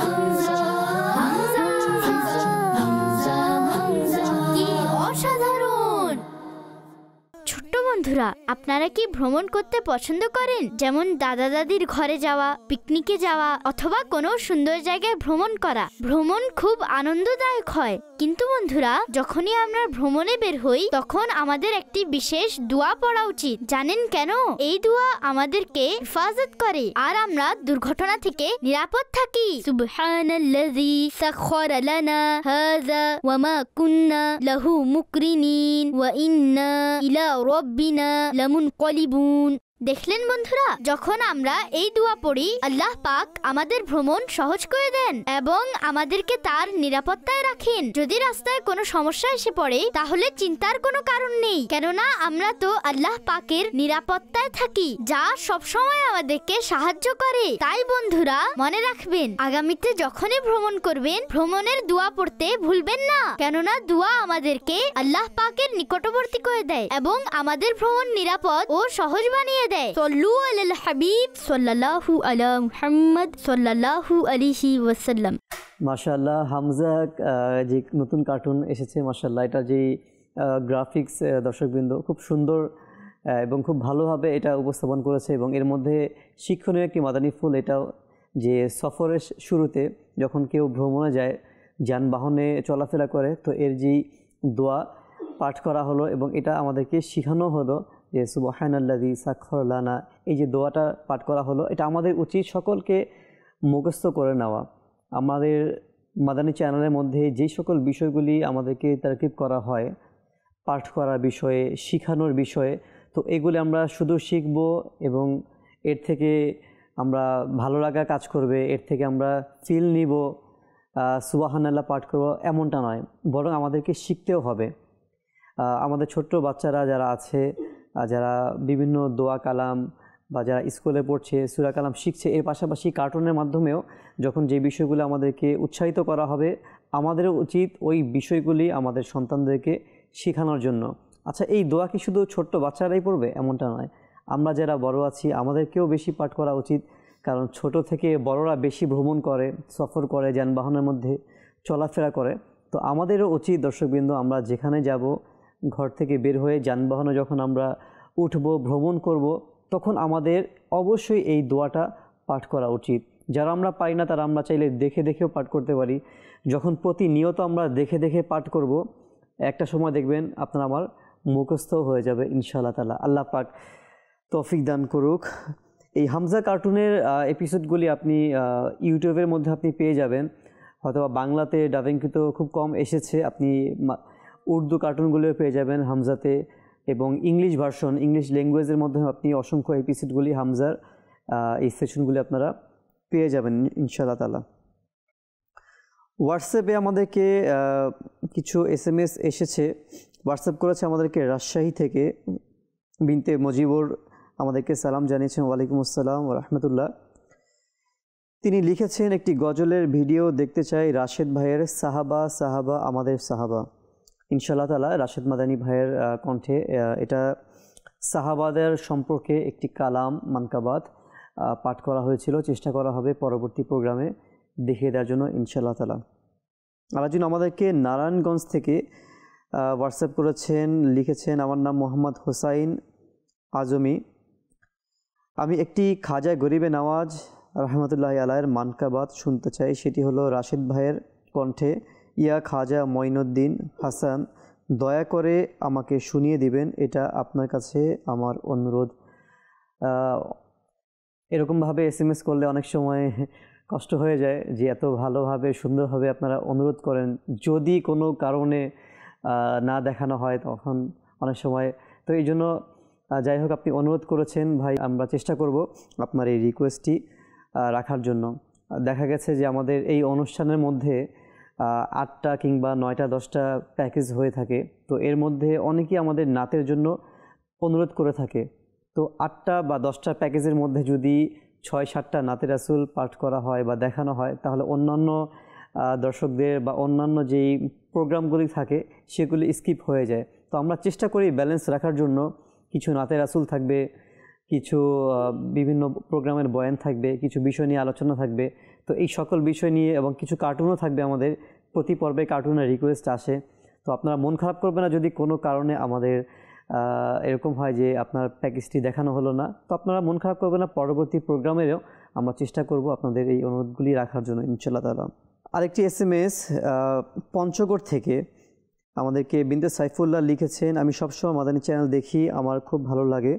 হামজা হামজা হামজা কি অসাধারণ। ছোট্ট বন্ধুরা, আপনারা কি ভ্রমণ করতে পছন্দ করেন? যেমন দাদা দাদির ঘরে যাওয়া, পিকনিকে যাওয়া অথবা কোনো সুন্দর জায়গায় ভ্রমণ করা। ভ্রমণ খুব আনন্দদায়ক হয়, কিন্তু বন্ধুরা যখনই আমরা ভ্রমণে বের হই তখন আমাদের একটি বিশেষ দোয়া পড়া উচিত। জানেন কেন? এই দোয়া আমাদেরকে হেফাজত করে আর আমরা দুর্ঘটনা থেকে নিরাপদ থাকি। সুবহানাল্লাযী সাখখারা লানা হাযা ওয়া মা কুন্না লাহু মুকরিনিন ওয়া ইন্না ইলা রাব্বিনা লামুনকালিবুন। দেখলেন বন্ধুরা, যখন আমরা এই দোয়া পড়ি আল্লাহ পাক আমাদের ভ্রমণ সহজ করে দেন এবং আমাদেরকে তার নিরাপত্তায় রাখেন। যদি রাস্তায় কোনো সমস্যা এসে পড়ে তাহলে চিন্তার কোনো কারণ নেই, কেননা আমরা তো আল্লাহ পাকের নিরাপত্তায় থাকি, যা সবসময় আমাদেরকে সাহায্য করে। তাই বন্ধুরা মনে রাখবেন, আগামীতে যখনই ভ্রমণ করবেন ভ্রমণের দোয়া পড়তে ভুলবেন না, কেননা দোয়া আমাদেরকে আল্লাহ পাকের নিকটবর্তী করে দেয় এবং আমাদের ভ্রমণ নিরাপদ ও সহজ বানিয়ে দেয়। সল্লু আলাল হাবিব সাল্লাল্লাহু আলা মুহাম্মদ সাল্লাল্লাহু আলাইহি ওয়াসাল্লাম। মাশাআল্লাহ, হামজা যে নতুন কার্টুন এসেছে, মাশাআল্লাহ এটা যে গ্রাফিক্স দর্শকবৃন্দ খুব সুন্দর এবং খুব ভালোভাবে এটা উপস্থাপন করেছে এবং এর মধ্যে শিক্ষণীয় একটি মাদানী ফুল। এটাও যে সফরের শুরুতে যখন কেউ ভ্রমণে যায়, যানবাহনে চলাফেরা করে, তো এর যেই দোয়া পাঠ করা হলো এবং এটা আমাদেরকে শেখানো হলো যে সুবহানাল্লাযী সাখখারা লানা, এই যে দোয়াটা পাঠ করা হলো, এটা আমাদের উচিত সকলকে মুখস্থ করে নেওয়া। আমাদের মাদানী চ্যানেলের মধ্যে যেই সকল বিষয়গুলি আমাদেরকে তারকিব করা হয় পাঠ করার বিষয়ে, শিখানোর বিষয়ে, তো এগুলি আমরা শুধু শিখব এবং এর থেকে আমরা ভালো লাগা কাজ করবে, এর থেকে আমরা ফিল নিব, সুবহানাল্লাহ পাঠ করব এমনটা নয়, বরং আমাদেরকে শিখতেও হবে। আমাদের ছোট্ট বাচ্চারা যারা আছে, যারা বিভিন্ন দোয়া কালাম বা যারা স্কুলে পড়ছে সূরা কালাম শিখছে, এর পাশাপাশি কার্টুনের মাধ্যমেও যখন যে বিষয়গুলো আমাদেরকে উৎসাহিত করা হবে, আমাদেরও উচিত ওই বিষয়গুলি আমাদের সন্তানদেরকে শেখানোর জন্য। আচ্ছা, এই দোয়া কি শুধু ছোট্ট বাচ্চারাই পড়বে এমনটা নয়, আমরা যারা বড় আছি আমাদেরকেও বেশি পাঠ করা উচিত, কারণ ছোট থেকে বড়রা বেশি ভ্রমণ করে, সফর করে, যানবাহনের মধ্যে চলাফেরা করে। তো আমাদেরও উচিত দর্শকবৃন্দ, আমরা যেখানে যাব, ঘর থেকে বের হয়ে যানবাহনে যখন আমরা উঠব, ভ্রমণ করব, তখন আমাদের অবশ্যই এই দোয়াটা পাঠ করা উচিত। যারা আমরা পারি না তারা আমরা চাইলে দেখে দেখেও পাঠ করতে পারি। যখন প্রতিনিয়ত আমরা দেখে দেখে পাঠ করব, একটা সময় দেখবেন আপনার আমার মুখস্থ হয়ে যাবে ইনশাআল্লাহ তাআলা। আল্লাহ পাক তৌফিক দান করুক। এই হামজা কার্টুনের এপিসোডগুলি আপনি ইউটিউবের মধ্যে আপনি পেয়ে যাবেন, হয়তো বাংলাতে ডাবিংকৃত খুব কম এসেছে, আপনি উর্দু কার্টুনগুলো পেয়ে যাবেন হামজাতে, এবং ইংলিশ ভার্সন, ইংলিশ ল্যাঙ্গুয়েজের মধ্যে আপনি অসংখ্য এপিসোডগুলি হামজার এই সেশনগুলি আপনারা পেয়ে যাবেন ইনশাআল্লাহ তাআলা। হোয়াটসঅ্যাপে আমাদেরকে কিছু SMS এসেছে, হোয়াটসঅ্যাপ করেছে আমাদেরকে রাজশাহী থেকে বিনতে মজিবুর, আমাদেরকে সালাম জানিয়েছেন, ওয়ালাইকুম আসসালাম ওয়া রাহমাতুল্লাহ। তিনি লিখেছেন, একটি গজলের ভিডিও দেখতে চাই রাশেদ ভাইয়ের, সাহাবা সাহাবা আমাদের সাহাবা। ইনশাআল্লাহ তাআলা রাশেদ মাদানী ভাইয়ের কণ্ঠে এটা সাহাবাদের সম্পর্কে একটি কালাম মানকাবাত পাঠ করা হয়েছিল, চেষ্টা করা হবে পরবর্তী প্রোগ্রামে দেখিয়ে দেওয়ার জন্য ইনশাআল্লাহ তাআলা। আরেকজন আমাদেরকে নারায়ণগঞ্জ থেকে হোয়াটসঅ্যাপ করেছেন, লিখেছেন, আমার নাম মোহাম্মদ হোসাইন আজমি, আমি একটি খাজা গরিবে নওয়াজ রহমতুল্লাহ আলাইয়ের মানকাবাত শুনতে চাই। সেটি হলো রাশিদ ভাইয়ের কণ্ঠে। ইয়া খাজা মঈনুদ্দিন হাসান, দয়া করে আমাকে শুনিয়ে দিবেন, এটা আপনার কাছে আমার অনুরোধ। এরকমভাবে SMS করলে অনেক সময় কষ্ট হয়ে যায় যে এত ভালোভাবে সুন্দরভাবে আপনারা অনুরোধ করেন, যদি কোনো কারণে না দেখানো হয় তখন অনেক সময়। তো এই জন্য যাই হোক, আপনি অনুরোধ করেছেন ভাই, আমরা চেষ্টা করব আপনার এই রিকোয়েস্টটি রাখার জন্য। দেখা গেছে যে আমাদের এই অনুষ্ঠানের মধ্যে 8টা কিংবা 9টা 10টা প্যাকেজ হয়ে থাকে। তো এর মধ্যে অনেকেই আমাদের নাতের জন্য অনুরোধ করে থাকে। তো 8টা বা 10টা প্যাকেজের মধ্যে যদি 6-7টা নাতে রাসূল পাঠ করা হয় বা দেখানো হয়, তাহলে অন্যান্য দর্শকদের বা অন্যান্য যেই প্রোগ্রামগুলি থাকে সেগুলি স্কিপ হয়ে যায়। তো আমরা চেষ্টা করি ব্যালেন্স রাখার জন্য, কিছু নাতে রাসূল থাকবে, কিছু বিভিন্ন প্রোগ্রামের বয়ান থাকবে, কিছু বিষয় নিয়ে আলোচনা থাকবে। তো এই সকল বিষয় নিয়ে এবং কিছু কার্টুনও থাকবে, আমাদের প্রতি পর্বে কার্টুনের রিকোয়েস্ট আসে। তো আপনারা মন খারাপ করবেন না যদি কোনো কারণে আমাদের এরকম হয় যে আপনার প্যাকেজটি দেখানো হলো না। তো আপনারা মন খারাপ করবেন না, পরবর্তী প্রোগ্রামেরও আমরা চেষ্টা করব আপনাদের এই অনুরোধগুলি রাখার জন্য ইনশাআল্লাহ তাআলা। আরেকটি SMS পঞ্চগড় থেকে আমাদেরকে বিনতে সাইফুল্লাহ লিখেছেন, আমি সবসময় মাদানী চ্যানেল দেখি, আমার খুব ভালো লাগে।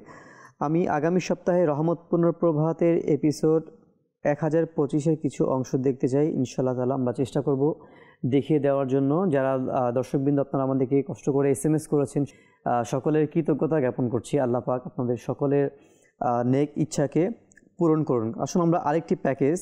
আমি আগামী সপ্তাহে রহমত পুনর্প্রভাতের এপিসোড 1025-এর কিছু অংশ দেখতে চাই। ইনশাআল্লাহ তাআলা আমরা চেষ্টা করব দেখিয়ে দেওয়ার জন্য। যারা দর্শকবৃন্দ আপনারা আমাদেরকে কষ্ট করে SMS করেছেন, সকলের কৃতজ্ঞতা জ্ঞাপন করছি। আল্লাহ পাক আপনাদের সকলের নেক ইচ্ছাকে পূরণ করুন। আসুন আমরা আরেকটি প্যাকেজ,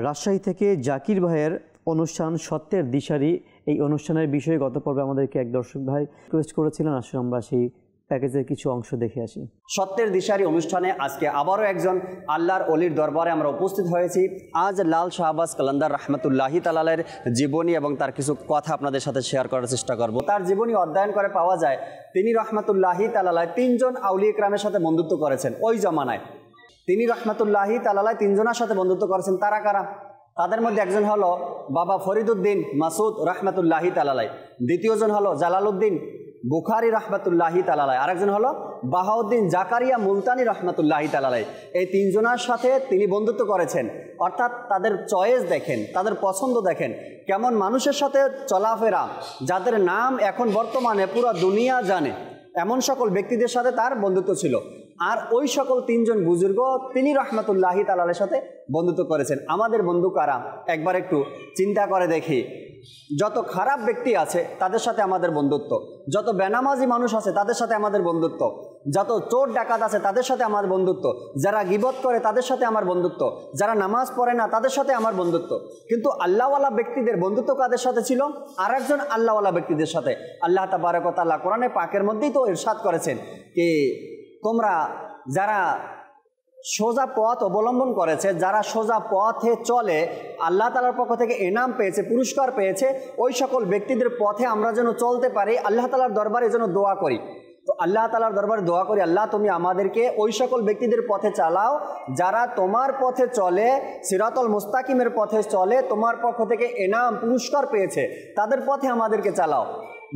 রাজশাহী থেকে জাকির ভাইয়ের অনুষ্ঠান সত্যের দিশারি, এই অনুষ্ঠানের বিষয়ে গত পর্বে আমাদেরকে এক দর্শক ভাই রিকোয়েস্ট করেছিলেন। আসুন আমরা সেই প্যাকেজের কিছু অংশ দেখে আসি। সত্যের দিশারি অনুষ্ঠানে আজকে আবারও একজন আল্লাহর অলির দরবারে আমরা উপস্থিত হয়েছি। আজ লাল শাহবাজ কালান্দার রহমতুল্লাহি তাআলার জীবনী এবং তার কিছু কথা আপনাদের সাথে শেয়ার করার চেষ্টা করব। তার জীবনী অধ্যয়ন করে পাওয়া যায় তিনি রহমতুল্লাহি তাআলা 3 জন আউলিয়া ইকরামের সাথে বন্ধুত্ব করেছেন ওই জমানায়। তিনি রহমতুল্লাহি তাআলা 3 জনের সাথে বন্ধুত্ব করেছেন। তারা কারা? তাদের মধ্যে একজন হলো বাবা ফরিদউদ্দিন মাসুদ রহমতুল্লাহি তাআলা, দ্বিতীয়জন হলো জালালউদ্দিন বুখারী রহমতুল্লাহি তাআলা, আরেকজন হলো বাহাউদ্দিন জাকারিয়া মুলতানি রহমতুল্লাহি তাআলা। এই 3 জনের সাথে তিনি বন্ধুত্ব করেছেন। অর্থাৎ তাদের চয়েস দেখেন, তাদের পছন্দ দেখেন, কেমন মানুষের সাথে চলাফেরা, যাদের নাম এখন বর্তমানে পুরো দুনিয়া জানে, এমন সকল ব্যক্তিদের সাথে তার বন্ধুত্ব ছিল। আর ওই সকল 3 জন বুজুর্গ তিনি রহমতুল্লাহি তাআলার সাথে বন্ধুত্ব করেছেন। আমাদের বন্ধু কারা একবার একটু চিন্তা করে দেখি। যত খারাপ ব্যক্তি আছে তাদের সাথে আমাদের বন্ধুত্ব, যত বেনামাজি মানুষ আছে তাদের সাথে আমাদের বন্ধুত্ব, যত চোর ডাকাত আছে তাদের সাথে আমার বন্ধুত্ব, যারা গীবত করে তাদের সাথে আমার বন্ধুত্ব, যারা নামাজ পড়ে না তাদের সাথে আমার বন্ধুত্ব। কিন্তু আল্লাহওয়ালা ব্যক্তিদের বন্ধুত্ব কাদের সাথে ছিল? আর একজন আল্লাহওয়ালা ব্যক্তিদের সাথে। আল্লাহ তাবারক ওয়া তাআলা কোরআনে পাকের মধ্যেই তো ইরশাদ করেছেন কি তোমরা যারা সোজা পথ অবলম্বন করেছে, যারা সোজা পথে চলে, আল্লাহ তাআলার পক্ষ থেকে ইনাম পেয়েছে, পুরস্কার পেয়েছে, ওই সকল ব্যক্তিদের পথে আমরা যেন চলতে পারি, আল্লাহ তাআলার দরবারে যেন দোয়া করি। তো আল্লাহ তাআলার দরবারে দোয়া করি, আল্লাহ তুমি আমাদেরকে ওই সকল ব্যক্তিদের পথে চালাও যারা তোমার পথে চলে, সিরাতুল মুস্তাকিমের পথে চলে, তোমার পক্ষ থেকে ইনাম পুরস্কার পেয়েছে, তাদের পথে আমাদেরকে চালাও।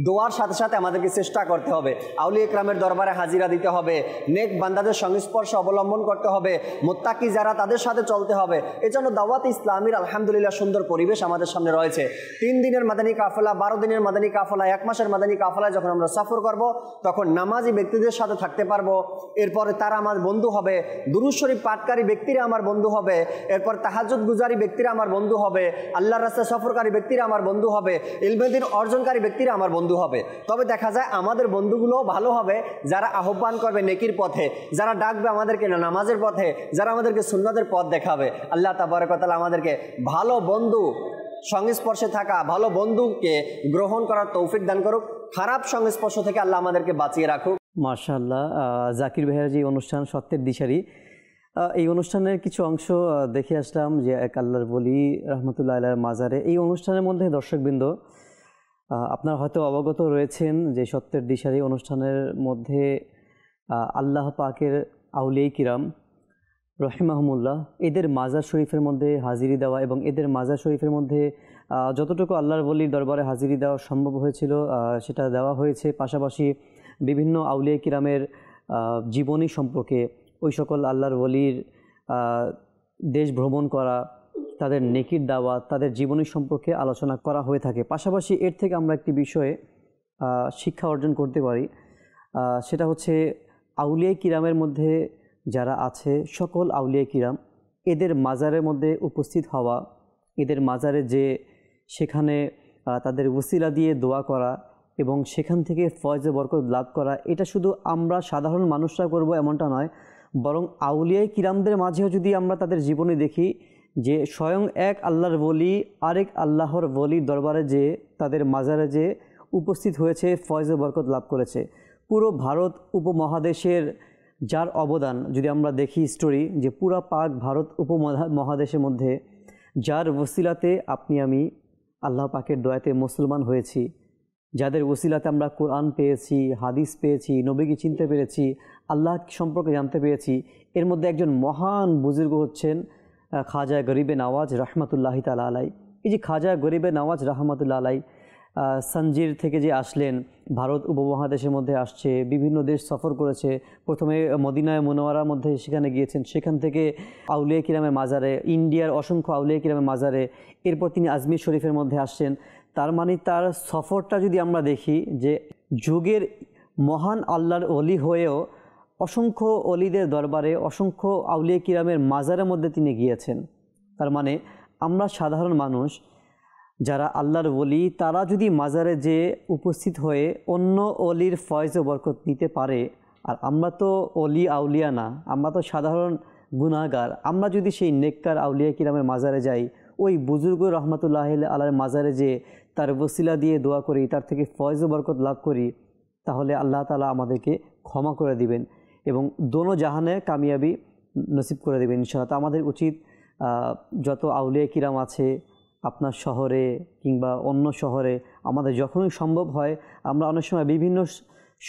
দোয়ার সাথে সাথে আমাদেরকে চেষ্টা করতে হবে, আউলিয়া ইকরামের দরবারে হাজিরা দিতে হবে, নেক বান্দাদের সংস্পর্শ অবলম্বন করতে হবে, মুত্তাকি যারা তাদের সাথে চলতে হবে। এজন্য দাওয়াত ইসলামীর আলহামদুলিল্লাহ সুন্দর পরিবেশ আমাদের সামনে রয়েছে। 3 দিনের মাদানী কাফেলা, 12 দিনের মাদানী কাফেলা, 1 মাসের মাদানী কাফেলায় যখন আমরা সফর করব তখন নামাজি ব্যক্তিদের সাথে থাকতে পারবো। এরপরে তারা আমার বন্ধু হবে, দুরূদ শরীফ পাঠকারী ব্যক্তিরা আমার বন্ধু হবে, এরপর তাহাজ্জুদ গুজারি ব্যক্তিরা আমার বন্ধু হবে, আল্লাহর রাস্তায় সফরকারী ব্যক্তিরা আমার বন্ধু হবে, ইলমে দ্বীন অর্জনকারী ব্যক্তিরা আমার বন্ধু হবে। তবে দেখা যায় আমাদের বন্ধুগুলো ভালো হবে যারা আহ্বান করবে নেকির পথে, যারা ডাকবে আমাদেরকে নামাজের পথে, যারা আমাদেরকে সুন্নাতের পথ দেখাবে। আল্লাহ তাবারক ওয়া তাআলা আমাদেরকে ভালো বন্ধু সংস্পর্শে থাকা, ভালো বন্ধুকে গ্রহণ করার তৌফিক দান করুক, খারাপ সংস্পর্শ থেকে আল্লাহ আমাদেরকে বাঁচিয়ে রাখুক। মাশাআল্লাহ। জাকির ভাইয়ের যে অনুষ্ঠান সত্যের দিশারি, এই অনুষ্ঠানের কিছু অংশ দেখে আসলাম যে এক আল্লাহর ওলি রহমতুল্লাহ আলাইহির মাজারে। এই অনুষ্ঠানের মধ্যে দর্শকবৃন্দ আপনারা হয়তো অবগত রয়েছেন যে সত্যের দিশারি অনুষ্ঠানের মধ্যে আল্লাহ পাকের আউলিয়া কিরাম রহিমাহুমুল্লাহ এদের মাজার শরীফের মধ্যে হাজিরি দেওয়া এবং এদের মাজার শরীফের মধ্যে যতটুকু আল্লাহর ওলির দরবারে হাজিরি দেওয়া সম্ভব হয়েছিল সেটা দেওয়া হয়েছে। পাশাপাশি বিভিন্ন আউলিয়া কিরামের জীবনী সম্পর্কে, ওই সকল আল্লাহর ওলির দেশ ভ্রমণ করা, তাদের নেকির দাওয়াত, তাদের জীবনী সম্পর্কে আলোচনা করা হয়ে থাকে। পাশাপাশি এর থেকে আমরা একটি বিষয়ে শিক্ষা অর্জন করতে পারি, সেটা হচ্ছে আউলিয়া কিরামের মধ্যে যারা আছে, সকল আউলিয়া কিরাম, এদের মাজারের মধ্যে উপস্থিত হওয়া, এদের মাজারে যে সেখানে তাদের ওসিলা দিয়ে দোয়া করা এবং সেখান থেকে ফয়েজ বরকত লাভ করা, এটা শুধু আমরা সাধারণ মানুষরা করব এমনটা নয়, বরং আউলিয়া কিরামদের মাঝেও যদি আমরা তাদের জীবনে দেখি যে স্বয়ং এক আল্লাহর ওলি আরেক আল্লাহর ওলির দরবারে যে তাদের মাজারে যে উপস্থিত হয়েছে, ফয়েজ বরকত লাভ করেছে। পুরো ভারত উপমহাদেশের যার অবদান যদি আমরা দেখি স্টোরি, যে পুরা পাক ভারত উপমহাদেশের মধ্যে যার ওসিলাতে আপনি আমি আল্লাহ পাকের দয়াতে মুসলমান হয়েছি, যাদের ওসিলাতে আমরা কোরআন পেয়েছি, হাদিস পেয়েছি, নবীকে চিনতে পেরেছি, আল্লাহ সম্পর্কে জানতে পেরেছি, এর মধ্যে একজন মহান বুজুর্গ হচ্ছেন খাজা গরিবে নওয়াজ রহমতুল্লাহি তাআলা আলাই। এই যে খাজা গরিবে নওয়াজ রহমতুল্লাহ আলাই সঞ্জির থেকে যে আসলেন, ভারত উপমহাদেশের মধ্যে আসছে, বিভিন্ন দেশ সফর করেছে, প্রথমে মদিনায় মুনওয়ারার মধ্যে সেখানে গিয়েছেন, সেখান থেকে আউলিয়া কিরামের মাজারে, ইন্ডিয়ার অসংখ্য আউলিয়া কিরামের মাজারে, এরপর তিনি আজমির শরীফের মধ্যে আসছেন। তার মানে তার সফরটা যদি আমরা দেখি যে যুগের মহান আল্লাহর অলি হয়েও অসংখ্য অলিদের দরবারে, অসংখ্য আউলিয়া কিরামের মাজারের মধ্যে তিনি গিয়েছেন। তার মানে আমরা সাধারণ মানুষ যারা আল্লাহর ওলি, তারা যদি মাজারে যে উপস্থিত হয়ে অন্য অলির ফয়েজ ও বরকত নিতে পারে, আর আমরা তো অলি আউলিয়া না, আমরা তো সাধারণ গুনাহগার, আমরা যদি সেই নেককার আউলিয়া কিরামের মাজারে যাই, ওই বুজুর্গ রহমতুল্লাহ আলাইহির মাজারে যে তার ওসিলা দিয়ে দোয়া করি, তার থেকে ফয়েজ ও বরকত লাভ করি, তাহলে আল্লাহ তাআলা আমাদেরকে ক্ষমা করে দিবেন এবং দোনো জাহানে কামিয়াবি নসিব করে দেবেন ইনশাআল্লাহ। তো আমাদের উচিত যত আউলিয়া কিরাম আছে আপনার শহরে কিংবা অন্য শহরে, আমাদের যখনই সম্ভব হয়, আমরা অনেক সময় বিভিন্ন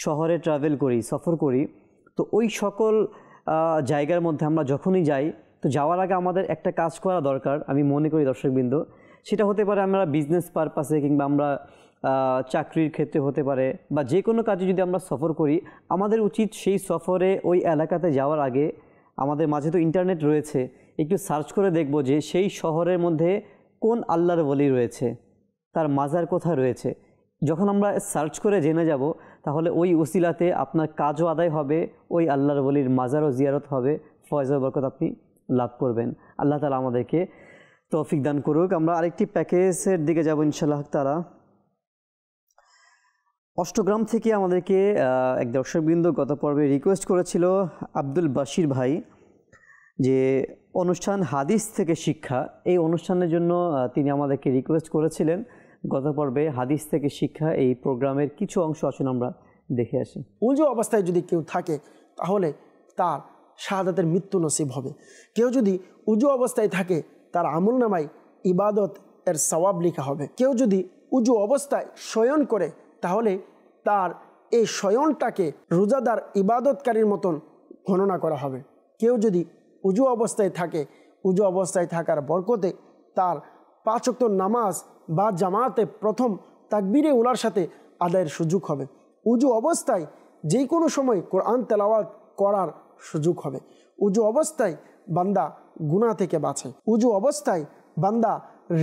শহরে ট্রাভেল করি, সফর করি, তো ওই সকল জায়গার মধ্যে আমরা যখনই যাই, তো যাওয়ার আগে আমাদের একটা কাজ করা দরকার, আমি মনে করি দর্শকবৃন্দ, সেটা হতে পারে আমরা বিজনেস পারপাসে কিংবা আমরা চাকরির ক্ষেত্রে হতে পারে, বা যে কোনো কাজে যদি আমরা সফর করি, আমাদের উচিত সেই সফরে ওই এলাকাতে যাওয়ার আগে, আমাদের মাঝে তো ইন্টারনেট রয়েছে, একটু সার্চ করে দেখব যে সেই শহরের মধ্যে কোন আল্লাহর ওলি রয়েছে, তার মাজার কোথায় রয়েছে। যখন আমরা সার্চ করে জেনে যাব, তাহলে ওই ওসিলাতে আপনার কাজও আদায় হবে, ওই আল্লাহর ওলির মাজারও জিয়ারত হবে, ফয়েজ ও বরকত আপনি লাভ করবেন। আল্লাহ তাআলা আমাদেরকে তৌফিক দান করুক। আমরা আরেকটি প্যাকেজের দিকে যাব ইনশাআল্লাহ তাআলা। অষ্টগ্রাম থেকে আমাদেরকে এক দর্শকবৃন্দ গত পর্বে রিকোয়েস্ট করেছিল আব্দুল বাশির ভাই, যে অনুষ্ঠান হাদিস থেকে শিক্ষা, এই অনুষ্ঠানের জন্য তিনি আমাদেরকে রিকোয়েস্ট করেছিলেন গত পর্বে হাদিস থেকে শিক্ষা এই প্রোগ্রামের কিছু অংশ আসুন আমরা দেখে আসি। উজু অবস্থায় যদি কেউ থাকে তাহলে তার শাহাদাতের মৃত্যু নসিব হবে। কেউ যদি উজু অবস্থায় থাকে তার আমলনামায় ইবাদত এর সওয়াব লেখা হবে। কেউ যদি উজু অবস্থায় শয়ন করে তাহলে তার এই শয়নটাকে রোজাদার ইবাদতকারীর মতন গণনা করা হবে। কেউ যদি উজু অবস্থায় থাকে, উজু অবস্থায় থাকার বরকতে তার 5 ওয়াক্ত নামাজ বা জামাতে প্রথম তাকবীরে উলার সাথে আদায়ের সুযোগ হবে। উজু অবস্থায় যে কোনো সময় কোরআন তেলাওয়াত করার সুযোগ হবে। উজু অবস্থায় বান্দা গুনাহ থেকে বাঁচে। উজু অবস্থায় বান্দা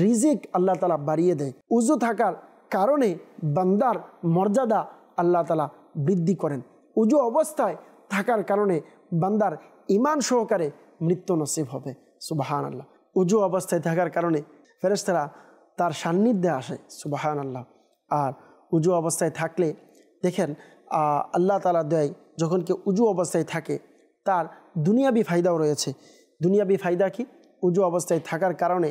রিজিক আল্লাহ তাআলা বাড়িয়ে দেয়। উজু থাকার কারণে বান্দার মর্যাদা আল্লাহ তাআলা বৃদ্ধি করেন। উজু অবস্থায় থাকার কারণে বান্দার ঈমান সহকারে মৃত্যু নসিব হবে। সুবহানাল্লাহ। উজু অবস্থায় থাকার কারণে ফেরেশতারা তার সান্নিধ্যে আসে। সুবহানাল্লাহ। আর উজু অবস্থায় থাকলে দেখেন আল্লাহ তাআলা দয়ায় যখন কেউ উজু অবস্থায় থাকে তার দুনিয়াবি ফায়দাও রয়েছে। দুনিয়াবি ফায়দা কি? উজু অবস্থায় থাকার কারণে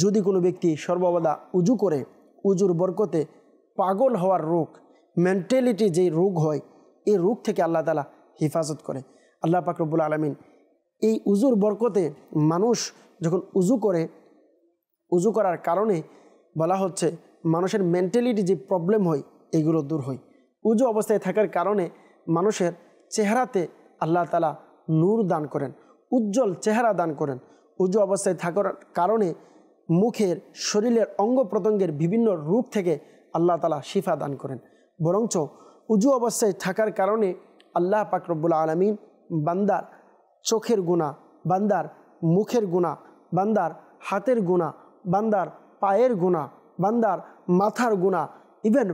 যদি কোনো ব্যক্তি সর্বদা উজু করে, উজুর বরকতে পাগল হওয়ার রোগ, মেন্টালিটি যেই রোগ হয়, এই রোগ থেকে আল্লাহ তাআলা হেফাজত করে। আল্লাহ পাক রব্বুল আলামিন এই উজুর বরকতে মানুষ যখন উজু করে, উজু করার কারণে বলা হচ্ছে মানুষের মেন্টালিটি যে প্রবলেম হয় এইগুলো দূর হয়। উজু অবস্থায় থাকার কারণে মানুষের চেহারাতে আল্লাহ তাআলা নূর দান করেন, উজ্জ্বল চেহারা দান করেন। উজু অবস্থায় থাকার কারণে মুখের, শরীরের অঙ্গ প্রত্যঙ্গের বিভিন্ন রোগ থেকে আল্লাহ তাআলা শিফা দান করেন। বরঞ্চ উজু অবস্থায় থাকার কারণে আল্লাহ পাক রব্বুল আলামিন বান্দার চোখের গুনাহ, বান্দার মুখের গুনাহ, বান্দার হাতের গুনাহ, বান্দার পায়ের গুনাহ, বান্দার মাথার গুনাহ, ইভেন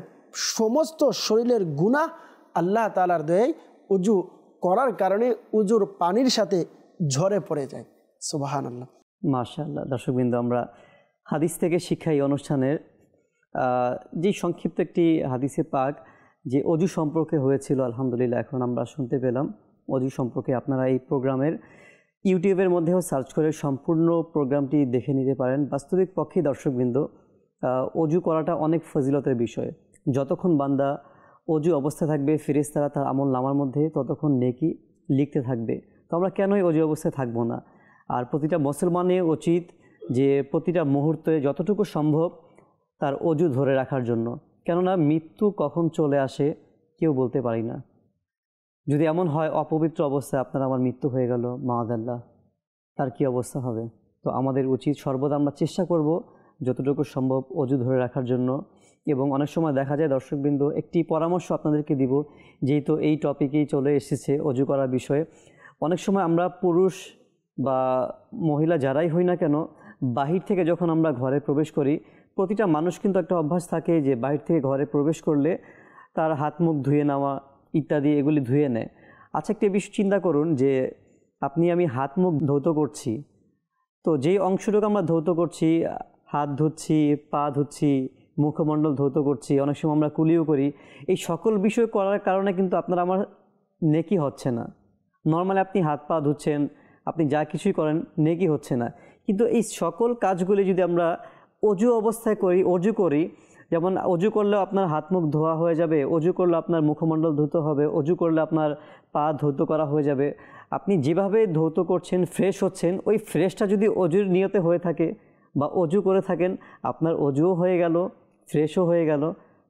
সমস্ত শরীরের গুনাহ আল্লাহ তাআলার দয়ায় উজু করার কারণে উজুর পানির সাথে ঝরে পড়ে যায়। সুবহানাল্লাহ। মাশাআল্লাহ। দর্শকবৃন্দ, আমরা হাদিস থেকে শিক্ষা এই অনুষ্ঠানের যে সংক্ষিপ্ত একটি হাদিসে পাক যে অজু সম্পর্কে হয়েছিল, আলহামদুলিল্লাহ এখন আমরা শুনতে পেলাম অজু সম্পর্কে। আপনারা এই প্রোগ্রামের ইউটিউবের মধ্যেও সার্চ করে সম্পূর্ণ প্রোগ্রামটি দেখে নিতে পারেন। বাস্তবিক পক্ষে দর্শকবৃন্দ, অজু করাটা অনেক ফজিলতের বিষয়। যতক্ষণ বান্দা অজু অবস্থায় থাকবে, ফেরেশতারা তার আমল নামার মধ্যে ততক্ষণ নেকি লিখতে থাকবে। তো আমরা কেনই অজু অবস্থায় থাকবো না? আর প্রতিটা মুসলমানের উচিত যে প্রতিটা মুহূর্তে যতটুকু সম্ভব তার অজু ধরে রাখার জন্য। কেননা মৃত্যু কখন চলে আসে কেউ বলতে পারি না। যদি এমন হয় অপবিত্র অবস্থায় আপনার আমার মৃত্যু হয়ে গেল, মাআযাল্লাহ, তার কি অবস্থা হবে? তো আমাদের উচিত সর্বদা আমরা চেষ্টা করব যতটুকু সম্ভব অজু ধরে রাখার জন্য। এবং অনেক সময় দেখা যায় দর্শকবৃন্দ, একটি পরামর্শ আপনাদেরকে দিব, যেহেতু এই টপিকেই চলে এসেছে অজু করার বিষয়ে। অনেক সময় আমরা পুরুষ বা মহিলা যারাই হই না কেন, বাহির থেকে যখন আমরা ঘরে প্রবেশ করি, প্রতিটা মানুষ কিন্তু একটা অভ্যাস থাকে যে বাহির থেকে ঘরে প্রবেশ করলে তার হাত মুখ ধুয়ে নেওয়া ইত্যাদি এগুলি ধুয়ে নেয়। আচ্ছা, একটা বিষয় চিন্তা করুন যে আমি হাত মুখ ধৌত করছি, তো যেই অংশটুকু আমরা ধৌত করছি, হাত ধুচ্ছি, পা ধুচ্ছি, মুখমণ্ডল ধৌত করছি, অনেক সময় আমরা কুলিও করি, এই সকল বিষয় করার কারণে কিন্তু আপনার আমার নেকি হচ্ছে না। নর্মালি আপনি হাত পা ধুচ্ছেন, আপনি যা কিছুই করেন, নেকি হচ্ছে না। কিন্তু এই সকল কাজগুলি যদি আমরা অজু অবস্থায় অজু করি, যেমন অজু করলেও আপনার হাত মুখ ধোয়া হয়ে যাবে, অজু করলে আপনার মুখমণ্ডল ধৌত হবে, অজু করলে আপনার পা ধৌত করা হয়ে যাবে। আপনি যেভাবে ধৌত করছেন, ফ্রেশ হচ্ছেন, ওই ফ্রেশটা যদি অজুর নিয়তে হয়ে থাকে বা অজু করে থাকেন, আপনার অজুও হয়ে গেল, ফ্রেশও হয়ে গেল।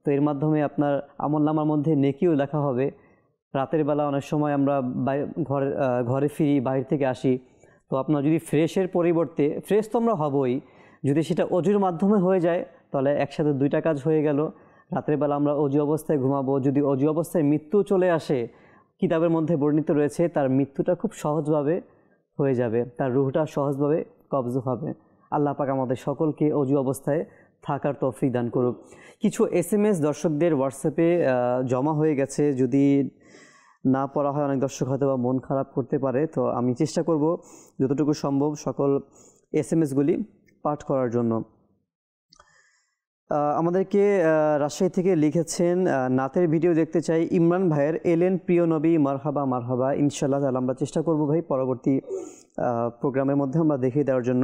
তো এর মাধ্যমে আপনার আমলনামার মধ্যে নেকিও লেখা হবে। রাতের বেলা অনেক সময় আমরা ঘরে ফিরি, বাইরে থেকে আসি, তো আপনার যদি ফ্রেশের পরিবর্তে, ফ্রেশ তো আমরা হবই, যদি সেটা অজুর মাধ্যমে হয়ে যায় তাহলে একসাথে দুইটা কাজ হয়ে গেল। রাতের বেলা আমরা অজু অবস্থায় ঘুমাবো, যদি অজু অবস্থায় মৃত্যু চলে আসে, কিতাবের মধ্যে বর্ণিত রয়েছে তার মৃত্যুটা খুব সহজভাবে হয়ে যাবে, তার রুহটা সহজভাবে কবজ হবে। আল্লাহ পাক আমাদের সকলকে অজু অবস্থায় থাকার তৌফিক দান করুক। কিছু SMS দর্শকদের হোয়াটসঅ্যাপে জমা হয়ে গেছে, যদি না পড়া হয় অনেক দর্শক হয়তো বা মন খারাপ করতে পারে, তো আমি চেষ্টা করব যতটুকু সম্ভব সকল SMS-গুলি পাঠ করার জন্য। আমাদেরকে রাজশাহী থেকে লিখেছেন, নাতের ভিডিও দেখতে চাই, ইমরান ভাইয়ের এলেন প্রিয় নবী মারহাবা মারহাবা। ইনশাআল্লাহ তাহলে আমরা চেষ্টা করব ভাই পরবর্তী প্রোগ্রামের মধ্যে আমরা দেখিয়ে দেওয়ার জন্য।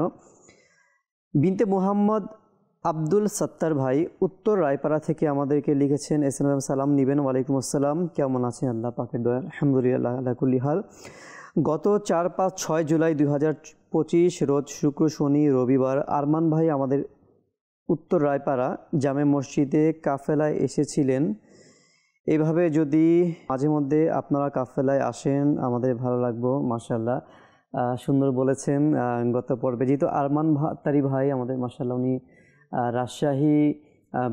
বিনতে মুহাম্মদ আব্দুল সত্তার ভাই উত্তর রায়পাড়া থেকে আমাদেরকে লিখেছেন, SMS সালাম নিবেন। ওয়ালাইকুম আসসালাম, কেমন আছেন? আল্লাহ পাকের দয়া, আলহামদুলিল্লাহ আলা কুল্লি হাল। গত 4, 5, 6 জুলাই 2025 রোজ শুক্র, শনি, রবিবার আরমান ভাই আমাদের উত্তর রায়পাড়া জামে মসজিদে কাফেলায় এসেছিলেন। এইভাবে যদি মাঝে মধ্যে আপনারা কাফেলায় আসেন আমাদের ভালো লাগবো। মাশাআল্লাহ, সুন্দর বলেছেন। গত পর্বে যেহেতু আরমান তারি ভাই আমাদের, মাশাআল্লাহ, উনি রাজশাহী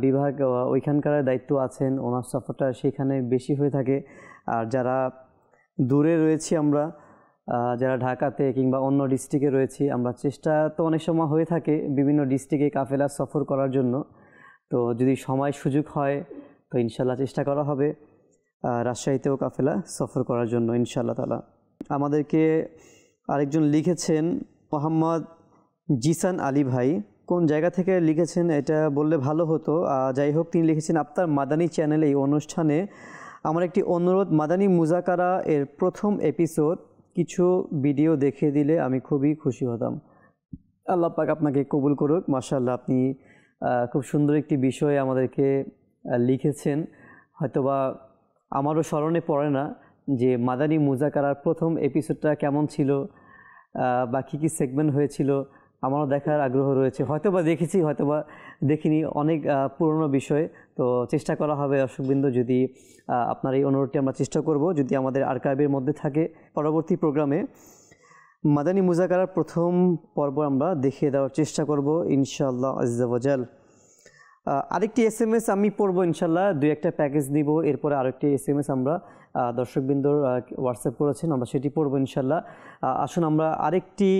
বিভাগ ওইখানকার দায়িত্ব আছেন, ওনার সফরটা সেখানে বেশি হয়ে থাকে। আর যারা দূরে রয়েছি আমরা, যারা ঢাকাতে কিংবা অন্য ডিস্ট্রিক্টে রয়েছি, আমরা চেষ্টা তো অনেক সময় হয়ে থাকে বিভিন্ন ডিস্ট্রিক্টে কাফেলা সফর করার জন্য। তো যদি সময় সুযোগ হয় তো ইনশাল্লাহ চেষ্টা করা হবে রাজশাহীতেও কাফেলা সফর করার জন্য ইনশাআল্লাহ তাআলা। আমাদেরকে আরেকজন লিখেছেন মোহাম্মদ জিসান আলী ভাই, কোন জায়গা থেকে লিখেছেন এটা বললে ভালো হতো। যাই হোক, তিনি লিখেছেন, আপনার মাদানী চ্যানেলে এই অনুষ্ঠানে আমার একটি অনুরোধ, মাদানী মুজাকারা এর প্রথম এপিসোড কিছু ভিডিও দেখিয়ে দিলে আমি খুবই খুশি হতাম। আল্লাহ পাক আপনাকে কবুল করুক। মাশাআল্লাহ, আপনি খুব সুন্দর একটি বিষয় আমাদেরকে লিখেছেন। হয়তোবা আমারও স্মরণে পড়ে না যে মাদানী মুজাকারার প্রথম এপিসোডটা কেমন ছিল বা কী কী সেগমেন্ট হয়েছিল, আমারও দেখার আগ্রহ রয়েছে। হয়তোবা দেখেছি, হয়তোবা দেখিনি, অনেক পুরনো বিষয়। তো চেষ্টা করা হবে দর্শকবৃন্দ, যদি আপনার এই অনুরোধটি আমরা চেষ্টা করব, যদি আমাদের আর্কাইভের মধ্যে থাকে পরবর্তী প্রোগ্রামে মাদানী মুজাকারার প্রথম পর্ব আমরা দেখিয়ে দেওয়ার চেষ্টা করব ইনশাআল্লাহ আজ্জা ওয়া জাল। আরেকটি SMS আমি পড়ব ইনশাআল্লাহ, 2-1টা প্যাকেজ নিব, এরপরে আরেকটি SMS আমরা দর্শকবৃন্দর হোয়াটসঅ্যাপ করেছেন, আমরা সেটি পড়ব ইনশাআল্লাহ। আসুন আমরা আরেকটি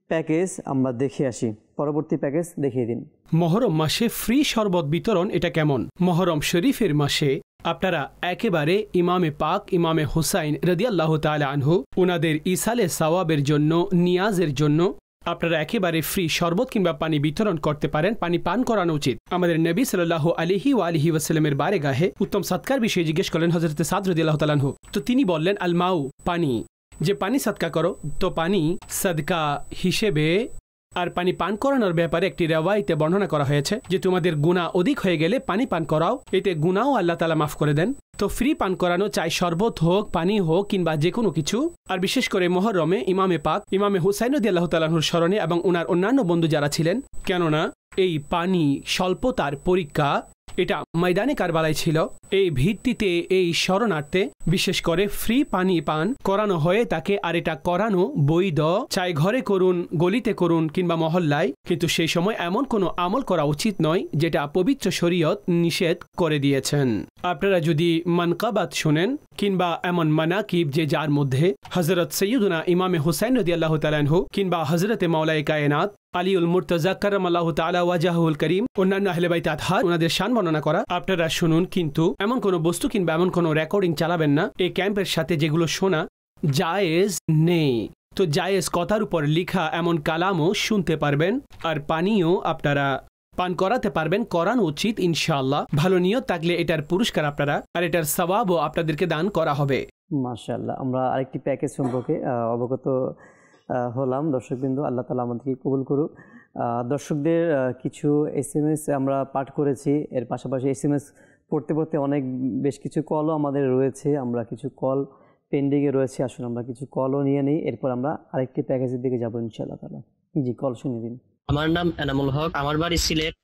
প্যাকেজ আমরা দেখে আসি। পরবর্তী প্যাকেজ দেখিয়ে দিন। মহরম মাসে ফ্রি শরবত বিতরণ এটা কেমন? মহরম শরীফের মাসে আপনারা একেবারে ইমামে পাক ইমামে হুসাইন রাদিয়াল্লাহু তাআলা আনহু ওনাদের ইসালে সওয়াবের জন্য, নিয়াজের জন্য আপনারা একেবারে ফ্রি শরবত কিংবা পানি বিতরণ করতে পারেন। পানি পান করানো উচিত। আমাদের নবী সাল্লাল্লাহু আলাইহি ওয়াসাল্লামের বারেগাহে উত্তম সৎকার বিষয়ে জিজ্ঞেস করলেন হযরত সাদ রাদিয়াল্লাহু তাআলা আনহু। তো তিনি বললেন আল মাউ, পানি। যে পানি সদকা করো, তো পানি সদকা হিসেবে। আর পানি পান করানোর ব্যাপারে একটি রেওয়ায়েতে বর্ণনা করা হয়েছে যে তোমাদের গুনাহ অধিক হয়ে গেলে পানি পান করাও, এতে গুনাহও আল্লাহ তাআলা মাফ করে দেন। তো ফ্রি পান করানো, চাই শরবত হোক, পানি হোক কিংবা যে কোনো কিছু। আর বিশেষ করে মহরমে ইমামে পাক ইমামে হুসাইন রাদিয়াল্লাহু তাআলা আনহুর স্মরণে এবং ওনার অন্যান্য বন্ধু যারা ছিলেন, কেননা এই পানি স্বল্পতার পরীক্ষা এটা ময়দানে কারবালায় ছিল, এই ভিত্তিতে এই শরণার্থে বিশেষ করে ফ্রি পানি পান করানো হয়ে তাকে। আর এটা করানো বৈধ, চাই ঘরে করুন, গলিতে করুন কিংবা মহল্লায়, কিন্তু সেই সময় এমন কোনো আমল করা উচিত নয় যেটা পবিত্র শরীয়ত নিষেধ করে দিয়েছেন। আপনারা যদি মানকাবাত শুনেন কিংবা এমন মানাকিব যে যার মধ্যে হযরত সৈয়দনা ইমামে হুসাইন রাদিয়াল্লাহু তাআলা আনহু কিংবা হযরতে মাওলায়ে কায়নাত আলীউল মুর্তজা কাররামাল্লাহু তাআলা ওয়াজহুল করিম, অন্যান্য আহলে বাইত আতহার ওনাদের শান বর্ণনা করা আপনারা শুনুন, কিন্তু এমন কোনো বস্তু কিংবা এমন কোনো রেকর্ডিং চালাবেন না। এই ক্যাম্পের সাথে যেগুলো শোনা জায়েজ নেই। তো জায়েজ কথার উপর লিখা এমন কালামও শুনতে পারবেন, আর পানিও আপনারা পান করাতে পারবেন, করানো উচিত ইনশাআল্লাহ। ভালো নিয়ত থাকলে এটার পুরস্কার আপনারা আর এটার সওয়াবও আপনাদেরকে দান করা হবে। মাশাআল্লাহ। আমরা আরেকটি প্যাকেজ সম্পর্কে অবগত হলাম দর্শকবৃন্দ। আল্লাহ তাআলা আমাদেরকে কবুল করুক। দর্শকদের কিছু SMS আমরা পাঠ করেছি, এর পাশাপাশি SMS পড়তে পড়তে বেশ কিছু কলও আমাদের রয়েছে। আমরা কিছু কল পেন্ডিংয়ে রয়েছে, আসলে আমরা কিছু কলও নিয়ে নিই, এরপর আমরা আরেকটি প্যাকেজের দিকে যাবো ইনশাআল্লাহ তাআলা। জি, কল শুনিয়ে দিন। আমার নাম এনামুল হক, আমার বাড়ি সিলেট।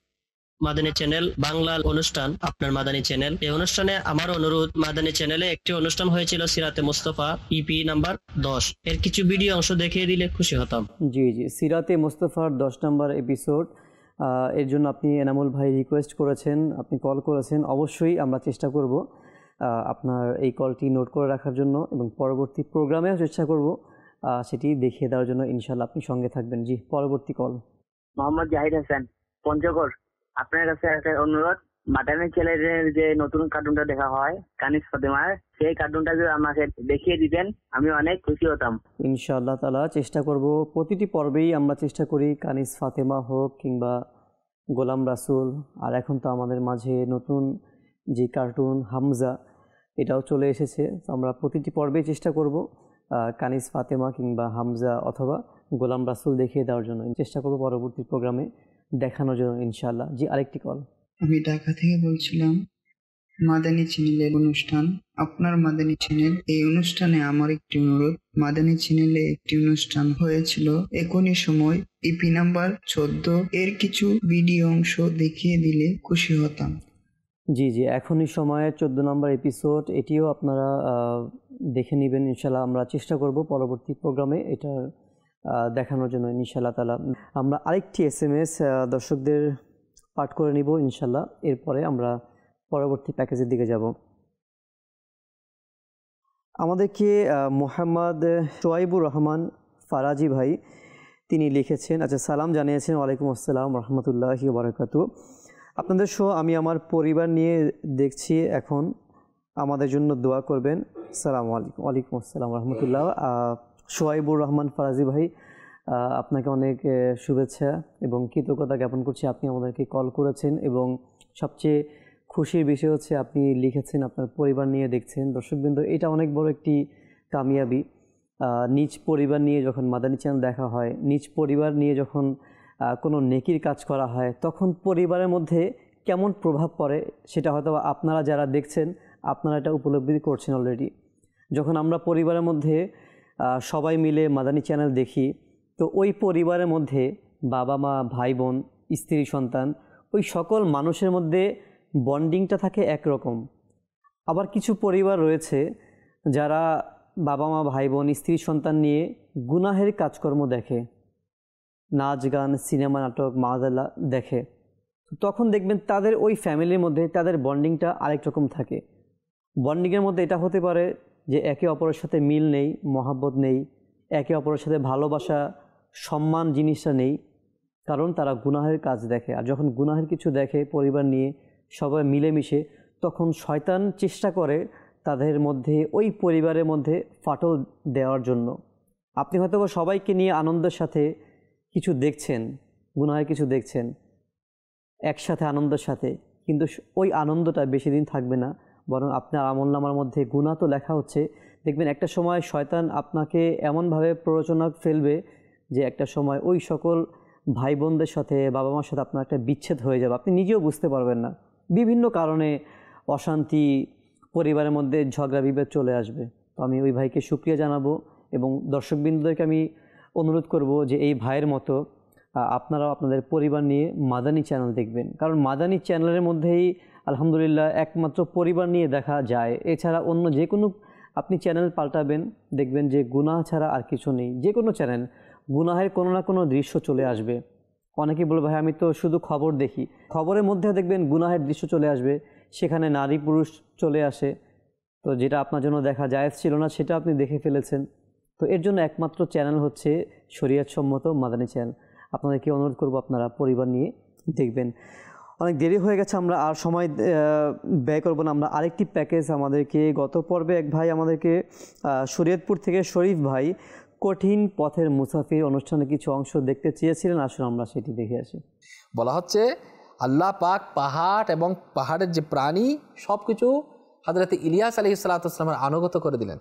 মাদানী চ্যানেল বাংলা অনুষ্ঠান, আপনার মাদানী চ্যানেল। এই অনুষ্ঠানে আমার অনুরোধ, মাদানী চ্যানেলে একটি অনুষ্ঠান হয়েছিল সিরাতে মুস্তাফা ইপি নাম্বার 10, এর কিছু ভিডিও অংশ দেখিয়ে দিলে খুশি হতাম। জি জি, সিরাতে মুস্তাফার 10 নম্বর এপিসোড, এর জন্য আপনি এনামুল ভাই রিকোয়েস্ট করেছেন, আপনি কল করেছেন। অবশ্যই আমরা চেষ্টা করব আপনার এই কলটি নোট করে রাখার জন্য এবং পরবর্তী প্রোগ্রামেও চেষ্টা করব সেটি দেখিয়ে দেওয়ার জন্য। ইনশাআল্লাহ আপনি সঙ্গে থাকবেন। জি, পরবর্তী কল। মোহাম্মদ জাহিদ হাসান, পঞ্চগড়। আপনার কাছে একটা অনুরোধ, মাদানী চ্যানেলের যে নতুন কার্টুনটা দেখা হয় কানিজ ফাতেমার, সেই কার্টুনটা যদি আমাকে দেখিয়ে দিতেন আমি অনেক খুশি হতাম। ইনশাআল্লাহ তাআলা চেষ্টা করব। প্রতিটি পর্বেই আমরা চেষ্টা করি কানিজ ফাতেমা হোক কিংবা গোলাম রাসূল, আর এখন তো আমাদের মাঝে নতুন যে কার্টুন হামজা এটাও চলে এসেছে। তো আমরা প্রতিটি পর্বেই চেষ্টা করব কানিজ ফাতেমা কিংবা হামজা অথবা গোলাম রাসূল দেখিয়ে দেওয়ার জন্য চেষ্টা করব পরবর্তী প্রোগ্রামে দেখানোর জন্য ইনশাআল্লাহ। জি, আরেকটি কল। আমি ঢাকা থেকে বলছিলাম, মাদানী চ্যানেলের অনুষ্ঠান, আপনার মাদানী চ্যানেল। এই অনুষ্ঠানে আমার একটি অনুরোধ, মাদানী চ্যানেলে একটি অনুষ্ঠান হয়েছিল এখনই সময় ইপি নাম্বার 14, এর কিছু ভিডিও অংশ দেখিয়ে দিলে খুশি হতাম। জি জি, এখনই সময়ে 14 নম্বর এপিসোড, এটিও আপনারা দেখে নেবেন ইনশাআল্লাহ। আমরা চেষ্টা করব পরবর্তী প্রোগ্রামে এটা দেখানোর জন্য ইনশাআল্লাহ তাআলা। আমরা আরেকটি SMS দর্শকদের পাঠ করে নিব ইনশাআল্লাহ, এরপরে আমরা পরবর্তী প্যাকেজের দিকে যাব। আমাদেরকে মোহাম্মদ শোয়াইবুর রহমান ফারাজি ভাই তিনি লিখেছেন, আচ্ছা সালাম জানিয়েছেন, ওয়ালাইকুম আসসালাম রহমতুল্লাহি ওয়া বারাকাতুহু। আপনাদের শো আমি আমার পরিবার নিয়ে দেখছি, এখন আমাদের জন্য দোয়া করবেন। আসসালামু আলাইকুম। ওয়ালাইকুম আসসালাম রহমতুল্লাহ। শোয়াইবুর রহমান ফারাজি ভাই, আপনাকে অনেক শুভেচ্ছা এবং কৃতজ্ঞতা জ্ঞাপন করছি, আপনি আমাদেরকে কল করেছেন এবং সবচেয়ে খুশির বিষয় হচ্ছে আপনি লিখেছেন আপনার পরিবার নিয়ে দেখছেন। দর্শকবৃন্দ, এটা অনেক বড় একটি কামিয়াবি। নিজ পরিবার নিয়ে যখন মাদানী চ্যানেল দেখা হয়, নিজ পরিবার নিয়ে যখন কোনো নেকির কাজ করা হয়, তখন পরিবারের মধ্যে কেমন প্রভাব পড়ে সেটা হয়তো আপনারা যারা দেখছেন আপনারা এটা উপলব্ধি করছেন অলরেডি। যখন আমরা পরিবারের মধ্যে সবাই মিলে মাদানী চ্যানেল দেখি, তো ওই পরিবারের মধ্যে বাবা মা, ভাই বোন, স্ত্রী সন্তান, ওই সকল মানুষের মধ্যে বন্ডিংটা থাকে একরকম। আবার কিছু পরিবার রয়েছে যারা বাবা মা, ভাই বোন, স্ত্রী সন্তান নিয়ে গুনাহের কাজকর্ম দেখে, নাচ গান, সিনেমা, নাটক, মাদালা দেখে। তখন দেখবেন তাদের ওই ফ্যামিলির মধ্যে তাদের বন্ডিংটা আরেক রকম থাকে। বন্ডিংয়ের মধ্যে এটা হতে পারে যে একে অপরের সাথে মিল নেই, মহাব্বত নেই, একে অপরের সাথে ভালোবাসা সম্মান জিনিসটা নেই, কারণ তারা গুনাহের কাজ দেখে। আর যখন গুনাহের কিছু দেখে পরিবার নিয়ে সবাই মিলেমিশে, তখন শয়তান চেষ্টা করে তাদের মধ্যে, ওই পরিবারের মধ্যে ফাটল দেওয়ার জন্য। আপনি হয়তো সবাইকে নিয়ে আনন্দের সাথে কিছু দেখছেন, গুনাহের কিছু দেখছেন একসাথে আনন্দের সাথে, কিন্তু ওই আনন্দটা বেশি দিন থাকবে না, বরং আপনার আমলনামার মধ্যে গুনাহ তো লেখা হচ্ছে। দেখবেন একটা সময় শয়তান আপনাকে এমনভাবে প্ররোচনা ফেলবে যে একটা সময় ওই সকল ভাই বোনদের সাথে, বাবা মার সাথে আপনার একটা বিচ্ছেদ হয়ে যাবে, আপনি নিজেও বুঝতে পারবেন না। বিভিন্ন কারণে অশান্তি, পরিবারের মধ্যে ঝগড়া বিভেদ চলে আসবে। তো আমি ওই ভাইকে শুকরিয়া জানাবো এবং দর্শকবৃন্দদেরকে আমি অনুরোধ করব যে এই ভাইয়ের মতো আপনারাও আপনাদের পরিবার নিয়ে মাদানী চ্যানেল দেখবেন, কারণ মাদানী চ্যানেলের মধ্যেই আলহামদুলিল্লাহ একমাত্র পরিবার নিয়ে দেখা যায়। এছাড়া অন্য যে কোনো আপনি চ্যানেল পাল্টাবেন, দেখবেন যে গুনাহ ছাড়া আর কিছু নেই। যে কোনো চ্যানেল গুনাহের কোনো না কোনো দৃশ্য চলে আসবে। অনেকেই বলবে ভাই আমি তো শুধু খবর দেখি, খবরের মধ্যে দেখবেন গুনাহের দৃশ্য চলে আসবে, সেখানে নারী পুরুষ চলে আসে। তো যেটা আপনার জন্য দেখা জায়েজ ছিল না সেটা আপনি দেখে ফেলেছেন। তো এর জন্য একমাত্র চ্যানেল হচ্ছে শরীয়তসম্মত মাদানী চ্যানেল। আপনাদেরকে অনুরোধ করব আপনারা পরিবার নিয়ে দেখবেন। অনেক দেরি হয়ে গেছে, আমরা আর সময় ব্যয় করব না। আমরা আরেকটি প্যাকেজ আমাদেরকে গত পর্বে এক ভাই আমাদেরকে শরীয়তপুর থেকে শরীফ ভাই কঠিন পথের মুসাফির অনুষ্ঠানে কিছু অংশ দেখতে চেয়েছিলেন, আসলে আমরা সেটি দেখে আসি। বলা হচ্ছে আল্লাহ পাক পাহাড় এবং পাহাড়ের যে প্রাণী সব কিছু হযরত ইলিয়াস আলাইহিসসালামের আনুগত করে দিলেন।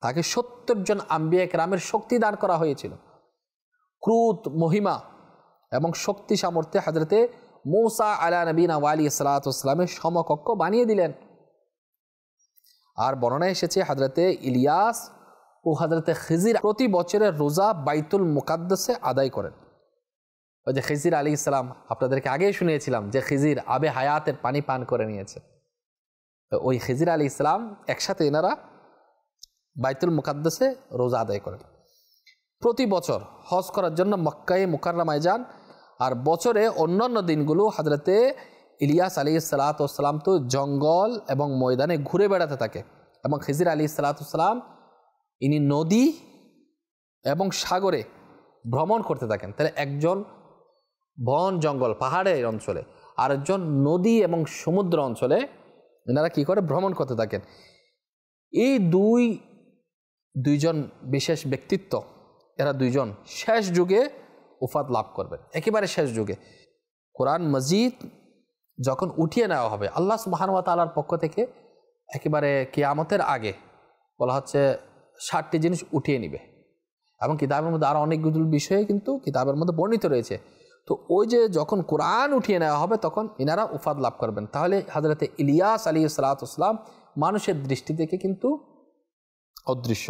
তাকে ৭০ জন আম্বিয়া কেরামের শক্তি দান করা হয়েছিল। ক্রুত মহিমা এবং শক্তি সামর্থ্যে হযরতে মূসা আলা নবীনা ওয়া আলাইহিস সালাতু ওয়াসসালামের সমকক্ষ বানিয়ে দিলেন। আর বর্ণনায় এসেছে হযরতে ইলিয়াস ও হযরতে খিজির প্রতি বছরের রোজা বাইতুল মুকাদ্দাসে আদায় করেন। ওই যে খিজির আলাইহিস সালাম আপনাদেরকে আগেই শুনিয়েছিলাম যে খিজির আবে হায়াতের পানি পান করে নিয়েছে। ওই খিজির আলাইহিস সালাম একসাথে এনারা বাইতুল মুকাদ্দাসে রোজা আদায় করেন। প্রতি বছর হজ করার জন্য মক্কায়ে মুকাররমায় যান। আর বছরে অন্যান্য দিনগুলো হযরতে ইলিয়াস আলাইহিস সালাতু ওয়াসসালাম তো জঙ্গল এবং ময়দানে ঘুরে বেড়াতে থাকে, এবং খিজির আলাইহিস সালাতু ওয়াসসালাম ইনি নদী এবং সাগরে ভ্রমণ করতে থাকেন। তাহলে একজন বন জঙ্গল পাহাড়ের অঞ্চলে, আরেকজন নদী এবং সমুদ্র অঞ্চলে এনারা কি করে ভ্রমণ করতে থাকেন। এই দুইজন বিশেষ ব্যক্তিত্ব, এরা দুইজন শেষ যুগে উফাত লাভ করবেন, একেবারে শেষ যুগে। কোরআন মজিদ যখন উঠিয়ে নেওয়া হবে আল্লাহ সুবহানাহু ওয়া তাআলার পক্ষ থেকে, একেবারে কিয়ামতের আগে বলা হচ্ছে 60টি জিনিস উঠিয়ে নিবে, এবং কিতাবের মধ্যে আরও অনেকগুলো বিষয়ে কিন্তু কিতাবের মধ্যে বর্ণিত রয়েছে। তো ওই যে যখন কোরআন উঠিয়ে নেওয়া হবে তখন ইনারা উফাত লাভ করবেন। তাহলে হযরতে ইলিয়াস আলাইহিস সালাতু ওয়াসসালাম মানুষের দৃষ্টি থেকে কিন্তু অদৃশ্য,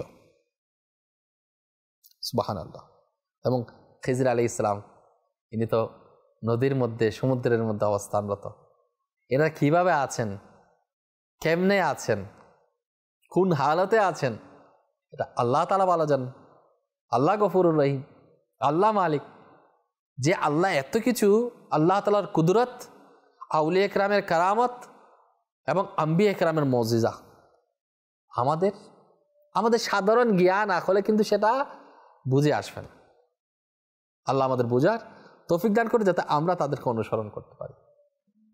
সুবহানাল্লাহ। এবং খিজির আলাইহিস সালাম ইনি তো নদীর মধ্যে সমুদ্রের মধ্যে অবস্থানরত। এরা কিভাবে আছেন, কেমনে আছেন, কোন হালতে আছেন, এটা আল্লাহ তাআলা ভালো জানেন। আল্লাহ গফুরুর রহিম, আল্লাহ মালিক। যে আল্লাহ এত কিছু, আল্লাহ তাআলার কুদরত, আউলিয়া কেরামের কারামত এবং আম্বিয়া কেরামের মুজিজা আমাদের সাধারণ জ্ঞান আসলে কিন্তু সেটা বুঝে আসবে না। আল্লাহ আমাদের বোঝার তৌফিক দান করে যাতে আমরা তাদেরকে অনুসরণ করতে পারি।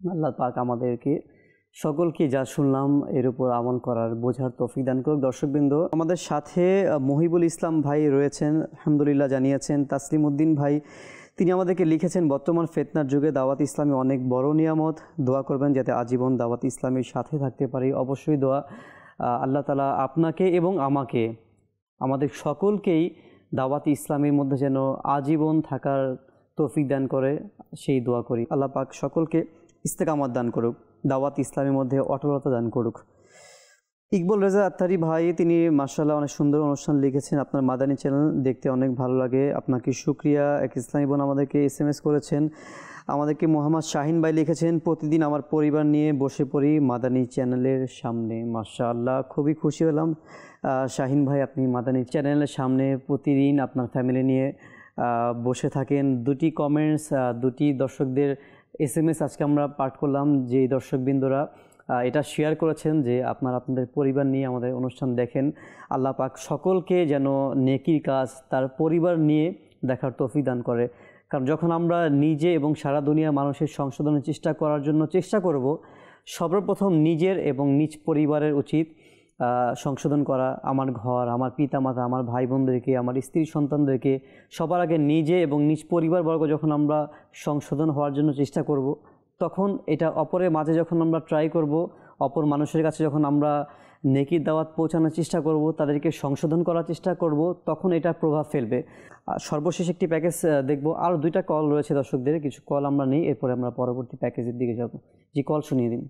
আল্লাহ পাক আমাদেরকে সকলকে যা শুনলাম এর উপর আমল করার বোঝার তৌফিক দান করুক। দর্শকবৃন্দ, আমাদের সাথে মহিবুল ইসলাম ভাই রয়েছেন, আলহামদুলিল্লাহ জানিয়েছেন। তাসলিম উদ্দিন ভাই তিনি আমাদেরকে লিখেছেন, বর্তমান ফিতনার যুগে দাওয়াত ইসলামী অনেক বড় নিয়ামত, দোয়া করবেন যাতে আজীবন দাওয়াত ইসলামীর সাথে থাকতে পারি। অবশ্যই দোয়া, আল্লাহ তাআলা আপনাকে এবং আমাকে, আমাদের সকলকেই দাওয়াত ইসলামের মধ্যে যেন আজীবন থাকার তৌফিক দান করে, সেই দোয়া করি। আল্লাহ পাক সকলকে ইস্তেকামত দান করুক, দাওয়াত ইসলামের মধ্যে অটলতা দান করুক। ইকবাল রেজা আত্তারি ভাই তিনি মাশাআল্লাহ অনেক সুন্দর অনুষ্ঠান লিখেছেন, আপনার মাদানী চ্যানেল দেখতে অনেক ভালো লাগে, আপনাকে শুকরিয়া। এক ইসলামী বোন আমাদেরকে SMS করেছেন, আমাদেরকে মোহাম্মদ শাহিন ভাই লিখেছেন, প্রতিদিন আমার পরিবার নিয়ে বসে পড়ি মাদানী চ্যানেলের সামনে। মাশাআল্লাহ, খুবই খুশি হলাম শাহিন ভাই, আপনি মাদানী চ্যানেলের সামনে প্রতিদিন আপনার ফ্যামিলি নিয়ে বসে থাকেন। দুটি কমেন্টস, দুটি দর্শকদের SMS আজকে আমরা পাঠ করলাম, যে দর্শকবৃন্দরা এটা শেয়ার করেছেন যে আপনাদের পরিবার নিয়ে আমাদের অনুষ্ঠান দেখেন। আল্লাহ পাক সকলকে যেন নেকির কাজ তার পরিবার নিয়ে দেখার তৌফিক দান করে। কারণ যখন আমরা নিজে এবং সারা দুনিয়া মানুষের সংশোধনের চেষ্টা করার জন্য চেষ্টা করব, সর্বপ্রথম নিজের এবং নিজ পরিবারের উচিত সংশোধন করা। আমার ঘর, আমার পিতামাতা, আমার ভাই বোনদেরকে, আমার স্ত্রী সন্তানদেরকে সবার আগে নিজে এবং নিজ পরিবারবর্গ যখন আমরা সংশোধন হওয়ার জন্য চেষ্টা করব, তখন এটা অপরের মাঝে যখন আমরা ট্রাই করব, অপর মানুষের কাছে যখন আমরা নেকির দাওয়াত পৌঁছানোর চেষ্টা করব, তাদেরকে সংশোধন করার চেষ্টা করব, তখন এটা প্রভাব ফেলবে। সর্বশেষ একটি প্যাকেজ দেখব। আরও 2টা কল রয়েছে দর্শকদের, কিছু কল আমরা নিই, এরপরে আমরা পরবর্তী প্যাকেজের দিকে যাব। জি, কল শুনিয়ে দিন।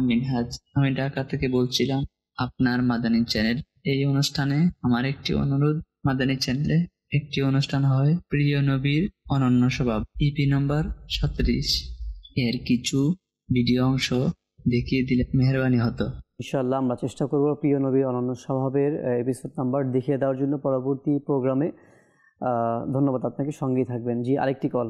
মিনহাজ, আমি ঢাকা থেকে বলছিলাম, আপনার মাদানী চ্যানেল। এই অনুষ্ঠানে আমার একটি অনুরোধ, মাদানী চ্যানেলে একটি অনুষ্ঠান হয় প্রিয় নবীর অনন্য স্বভাব, ইপি নাম্বার 37, এর কিছু ভিডিও অংশ দেখিয়ে দিলে মেহরবানি হতো। ইনশাআল্লাহ আমরা চেষ্টা করব প্রিয় নবীর অনন্য স্বভাবের এপিসোড নাম্বার দেখিয়ে দেওয়ার জন্য পরবর্তী প্রোগ্রামে। ধন্যবাদ আপনাকে, সঙ্গেই থাকবেন। জি, আরেকটি কল।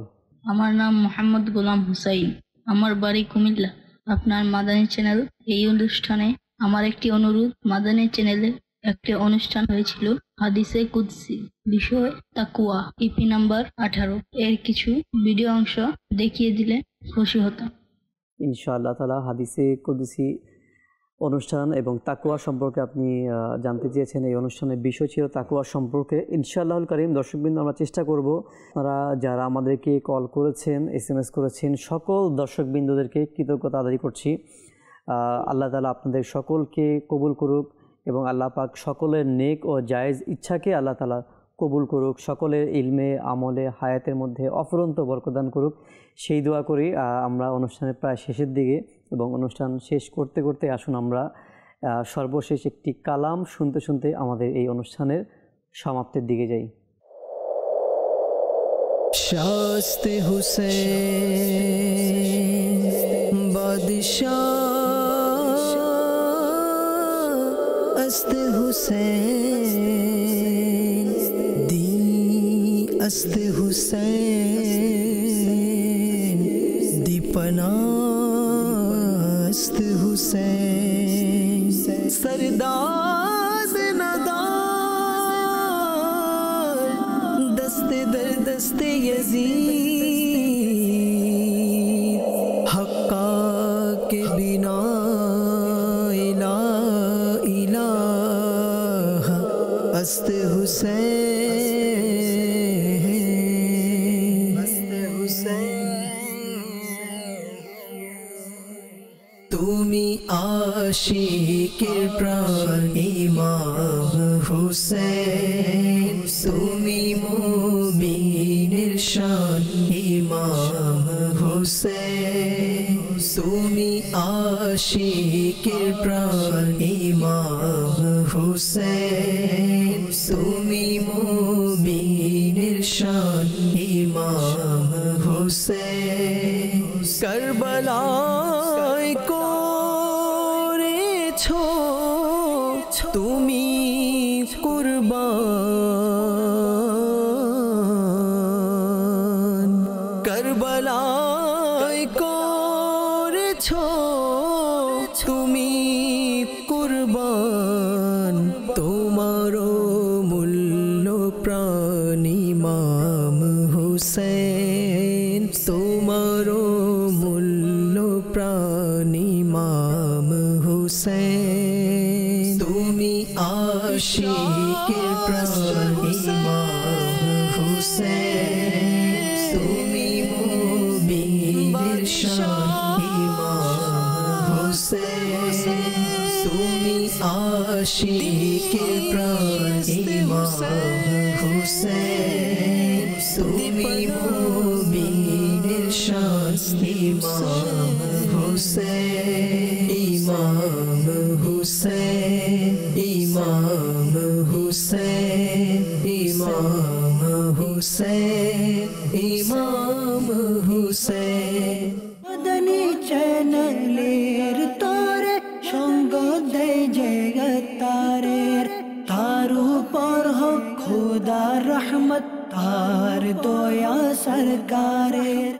আমার নাম মোহাম্মদ গোলাম হুসাইন, আমার বাড়ি কুমিল্লা। আপনার মাদানী চ্যানেল, এই অনুষ্ঠানে আমার একটি অনুরোধ, মাদানী চ্যানেলে একটি অনুষ্ঠান হয়েছিল হাদিসে কুদসি, বিষয় তাকওয়া, ইপি নাম্বার 18, এর কিছু ভিডিও অংশ দেখিয়ে দিলে খুশি হতাম। ইনশাআল্লাহ তাআলা হাদিসে কুদসি অনুষ্ঠান এবং তাকওয়া সম্পর্কে আপনি জানতে চেয়েছেন। এই অনুষ্ঠানের বিষয় ছিল তাকওয়া সম্পর্কে। ইনশাআল্লাহুল কারীম দর্শকবৃন্দ, আমরা চেষ্টা করব আপনারা যারা আমাদেরকে কল করেছেন, SMS করেছেন, সকল দর্শকবৃন্দদেরকে কৃতজ্ঞতা আদায় করছি। আল্লাহ তাআলা আপনাদের সকলকে কবুল করুক এবং আল্লাহ পাক সকলের নেক ও জায়েজ ইচ্ছাকে আল্লাহ তাআলা কবুল করুক, সকলের ইলমে আমলে হায়াতের মধ্যে অফুরন্ত বরকত দান করুক, সেই দোয়া করি। আমরা অনুষ্ঠানের প্রায় শেষের দিকে এবং অনুষ্ঠান শেষ করতে করতে আসুন আমরা সর্বশেষ একটি কালাম শুনতে শুনতে আমাদের এই অনুষ্ঠানের সমাপ্তির দিকে যাই। শাস্তে হুসেন বাদশাহ আস্তে হুসেন দি আস্তে হুসেন দীপনা আস্তে হুসেন सरदाद नदार दस्ते दर दस्ते यजीद हक्का के बिना इला इलाह अस्ते हुसैन अस्ते हुसैन तुमी आशिकेर प्राण इमाम हुसैन तुमी मुमिनेर शान इमाम हुसैन तुमी आशिकेर प्राण इमाम हुसैन तुमी मुमिनेर शान इमाम हुसैन करबलाय করেছো তুমি কুরবান কারবালায় করেছো তুমি কুরবান তোমারও মূল্য প্রাণ ইমাম হুসেন তোমারও মূল্য প্রাণ ইমাম হুসেন তুমি আশিকের প্রাণ ইমাম হুসেন তুমি মুমিনের শান ইমাম হুসেন তুমি আশিকের প্রাণ ইমাম হুসেন তুমি মুমিনের শান ইমাম হুসেন ইমাম হুসেন ইমাম হুসেন ইমাম হুসেন ইমাম হুসেন মাদানী চ্যানেলের তোরে সঙ্গ দেয় জগতারের তার উপর হোক খোদার রহমত তার দয়া সরকারের।